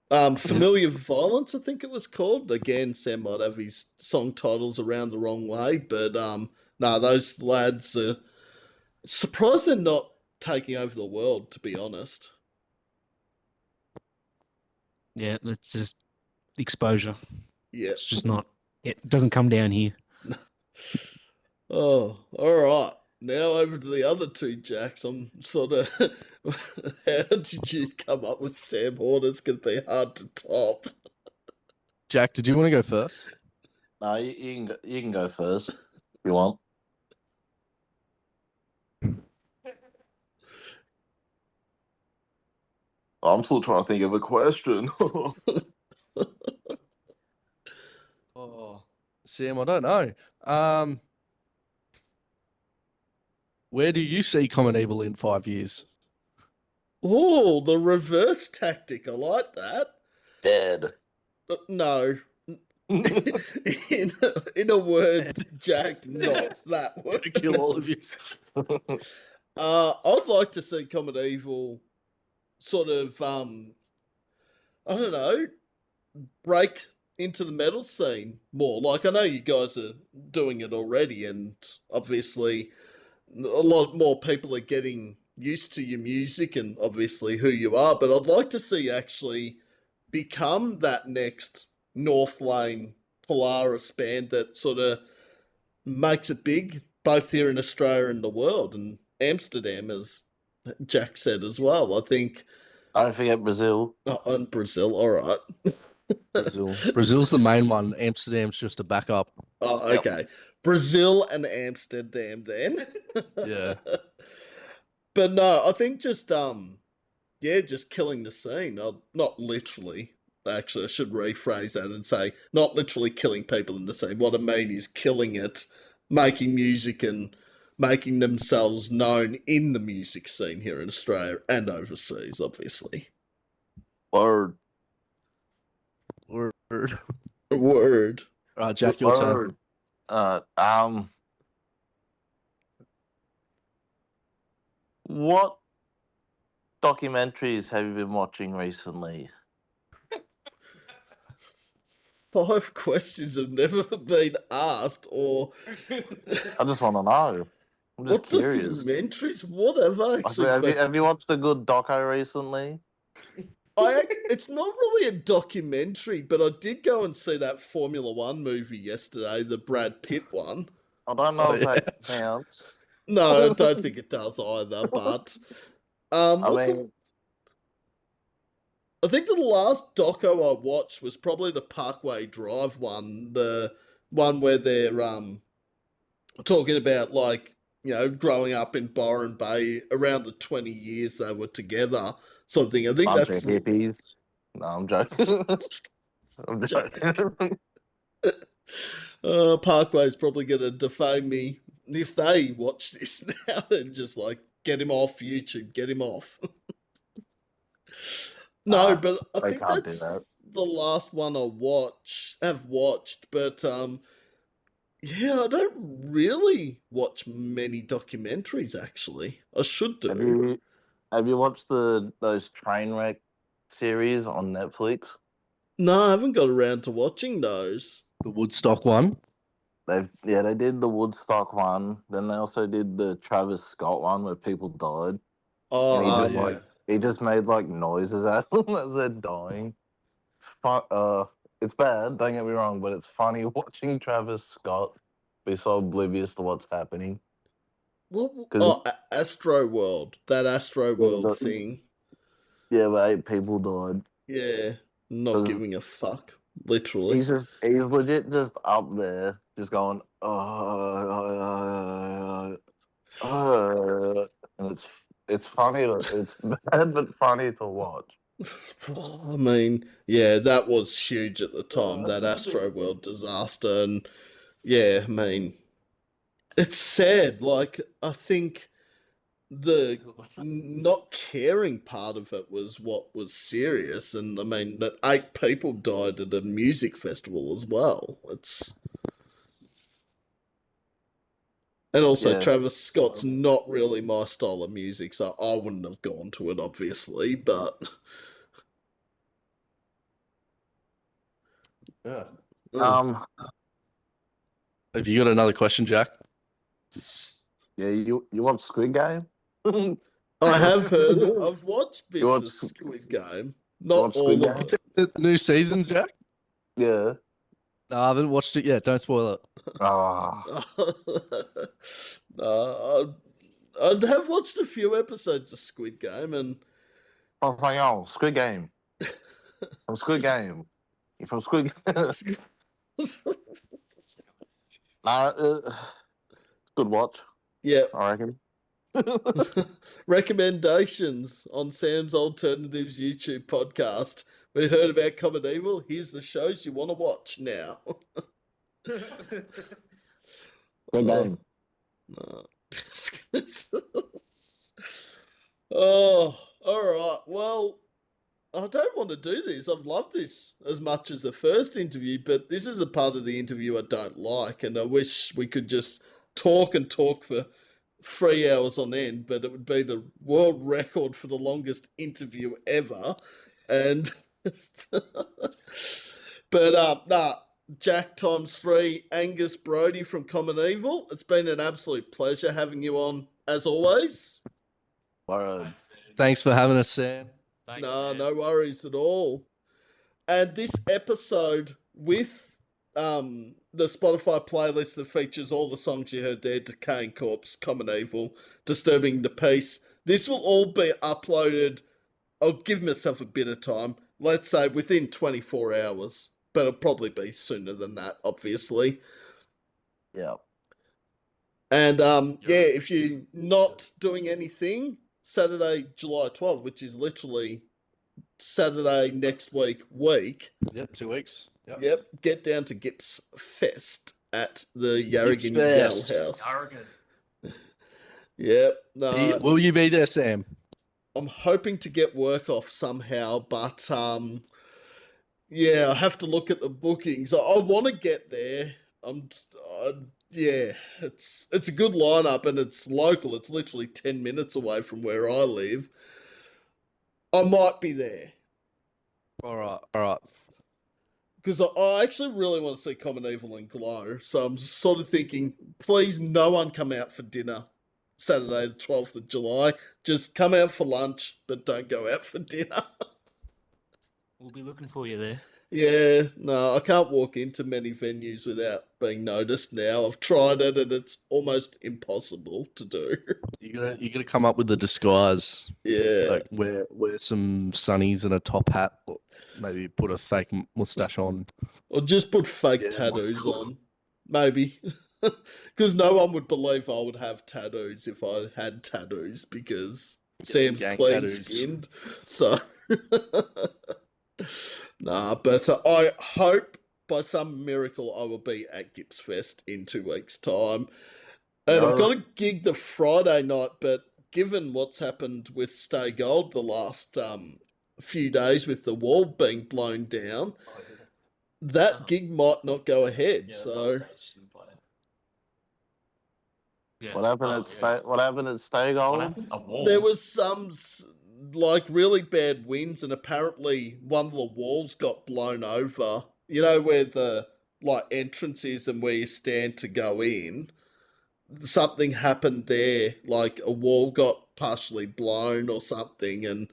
Familiar Violence, I think it was called. Again, Sam might have his song titles around the wrong way, but no, those lads are surprised they're not taking over the world, to be honest. Yeah, it's just exposure. Yeah. It's just not. It doesn't come down here. Oh, all right. Now over to the other two Jacks. I'm sort of. How did you come up with Sam Horner's going to be hard to top? Jack, did you want to go first? No, you can go first if you want. I'm still trying to think of a question. Oh, Sam, I don't know. Where do you see Common Evil in 5 years? Oh, the reverse tactic. I like that. Dead. No. in a word, Jack, not that word. Kill all of you. I'd like to see Common Evil sort of, I don't know, break into the metal scene more. Like, I know you guys are doing it already, and obviously a lot more people are getting used to your music and obviously who you are, but I'd like to see actually become that next North Lane Polaris band that sort of makes it big, both here in Australia and the world, and Amsterdam, as Jack said as well. I think. Don't forget Brazil. Oh, and Brazil, all right. Brazil's the main one. Amsterdam's just a backup. Oh, Yep. okay. Brazil and Amsterdam then. Yeah. But no, I think just just killing the scene. Not literally. Actually, I should rephrase that and say not literally killing people in the scene. What I mean is killing it, making music and making themselves known in the music scene here in Australia and overseas, obviously. Word. Word. Word. Jack, your turn. Word. What documentaries have you been watching recently? 5 questions have never been asked, or I just want to know. I'm just what curious. documentaries? What have I actually? Have you watched a good doco recently? It's not really a documentary, but I did go and see that Formula One movie yesterday, the Brad Pitt one. I don't know if yeah. that counts. No, I don't think it does either. But I think the last doco I watched was probably the Parkway Drive one, the one where they're talking about growing up in Byron Bay around the 20 years they were together. Something I think bunch that's of hippies. No, I'm joking. I'm joking. Parkway's probably going to defame me if they watch this now. Then just like get him off YouTube, get him off. No, but I they think can't do that's that. the last one have watched. But yeah, I don't really watch many documentaries. Actually, I should do. Have you watched those train wreck series on Netflix? No, I haven't got around to watching those. The Woodstock one. They did the Woodstock one. Then they also did the Travis Scott one where people died. Oh, And yeah. he just made like noises at them as they're dying. It's fun. It's bad. Don't get me wrong, but it's funny watching Travis Scott be so oblivious to what's happening. what? Oh, Astro World. That Astro World thing. Yeah, but 8 people died. Yeah, not 'Cause giving a fuck. Literally. He's legit just up there, just going, and it's funny. It's bad, but funny to watch. I mean, yeah, that was huge at the time, that Astro World disaster. And yeah, I mean, it's sad. Like, I think the not caring part of it was what was serious. And I mean, that 8 people died at a music festival as well. And also, Yeah. Travis Scott's not really my style of music, so I wouldn't have gone to it, obviously, but Yeah. Have you got another question, Jack? Yeah, you watch Squid Game? I have heard. I've watched bits watch of Squid Game. you Not watch all Squid of Game? it. The new season, Jack? Yeah. No, I haven't watched it yet. Don't spoil it. Ah, No, I'd have watched a few episodes of Squid Game, and I was like, oh, Squid Game. From Squid Game. You from Squid Game? Nah, good watch, yeah, I reckon. recommendations on Sam's Alternatives YouTube podcast. We heard about Common Evil. Here's the shows you want to watch now. Squid Game. No. Oh, all right. Well, I don't want to do this. I've loved this as much as the first interview, but this is a part of the interview I don't like, and I wish we could just talk and talk for 3 hours on end, but it would be the world record for the longest interview ever. And but nah, Jack times 3, Angus Brody from Common Evil. It's been an absolute pleasure having you on as always. Word. Thanks for having us, Sam. Thanks, No, man. no worries at all. And this episode with the Spotify playlist that features all the songs you heard there, Decaying Corpse, Common Evil, Disturbing the Peace. This will all be uploaded. I'll give myself a bit of time. Let's say within 24 hours. But it'll probably be sooner than that, obviously. Yeah. And yeah, if you're not doing anything, Saturday, July 12th, which is literally Saturday next week. Yep, 2 weeks. Yep, get down to Gips Fest at the Yarragon Fest. Gal House. Yep, no, Will you be there, Sam? I'm hoping to get work off somehow, but yeah, I have to look at the bookings. I want to get there. Yeah, it's a good lineup and it's local. It's literally 10 minutes away from where I live. I might be there. All right. Because I actually really want to see Common Evil and Glow. So I'm sort of thinking, please no one come out for dinner Saturday the 12th of July. Just come out for lunch, but don't go out for dinner. We'll be looking for you there. Yeah, no, I can't walk into many venues without being noticed now. I've tried it and it's almost impossible to do. You gotta come up with a disguise. Yeah. Like wear some sunnies and a top hat. Or maybe put a fake mustache on. Or just put fake Yeah. tattoos on. Maybe. Because no one would believe I would have tattoos if I had tattoos because Sam's gang clean tattoos. skinned. So, nah, but I hope by some miracle I will be at Gips Fest in 2 weeks' time. And I've got a gig the Friday night, but given what's happened with Stay Gold the last few days with the wall being blown down, that gig might not go ahead. So. Yeah. What happened at Stay What Gold? happened? A wall. There was some like really bad winds, and apparently one of the walls got blown over. You know where the like entrance is and where you stand to go in. Something happened there, like a wall got partially blown or something, and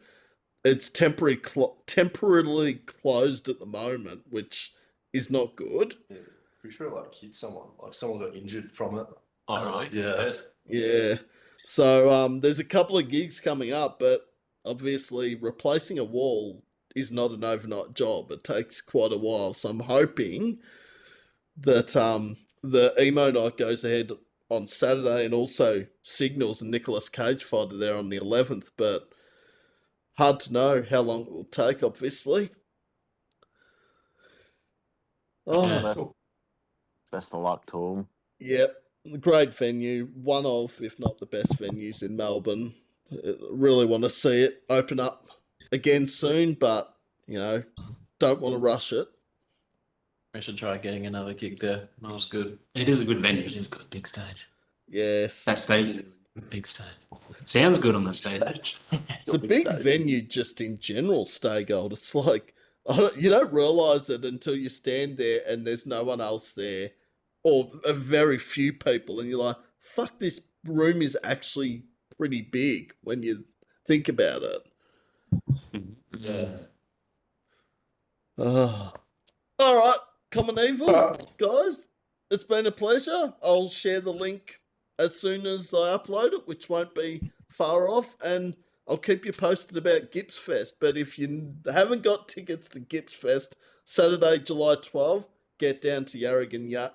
it's temporarily closed at the moment, which is not good. Yeah, pretty sure like hit someone. Like someone got injured from it. Oh, really? Yeah. Yeah. So there's a couple of gigs coming up, but obviously replacing a wall is not an overnight job. It takes quite a while. So I'm hoping that the emo night goes ahead on Saturday and also Signals and Nicolas Cage fight are there on the 11th, but hard to know how long it will take, obviously. Oh, Best of luck to him. yep. Great venue, one of, if not the best venues in Melbourne. Really want to see it open up again soon, but, you know, don't want to rush it. We should try getting another gig there. That was good. It is a good venue. It is good. Big stage. Yes. That stage is a big stage. Sounds good on that stage. It's a big venue just in general, Stay Gold. It's like You don't realize it until you stand there and there's no one else there, or a very few people, and you're like, "Fuck, this room is actually pretty big." When you think about it. Yeah. Oh. All right, Common Evil, guys. It's been a pleasure. I'll share the link as soon as I upload it, which won't be far off, and I'll keep you posted about Gips Fest. But if you haven't got tickets to Gips Fest, Saturday, July 12th, get down to Yarrigan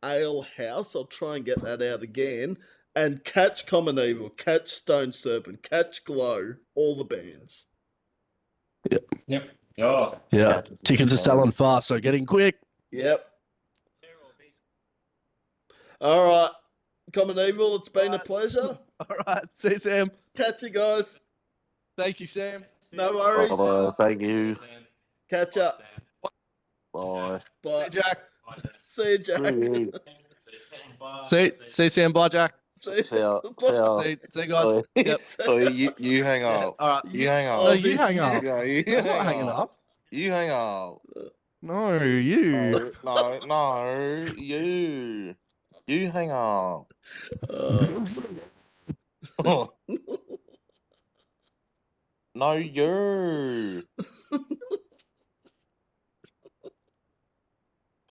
Ale House. I'll try and get that out again. And catch Common Evil, catch Stone Serpent, catch Glow, all the bands. Yep. Oh. Yeah, tickets are selling fast, so get in quick. Yep. All right, Common Evil, it's been a pleasure. All right, see you, Sam. Catch you guys. Thank you, Sam. No worries. Bye, thank you. Catch up. Bye. Bye. See you, Jack. See you, Jack. Screw you. See you, Sam. Bye, Jack. See See ya. See ya. See you guys. Oh, Yep. oh, you hang up. All right. You hang Oh, No, up. you hang up. Yeah, you I'm not hang hanging up. up. You hang up. No, you. No, you. You hang up. No, you.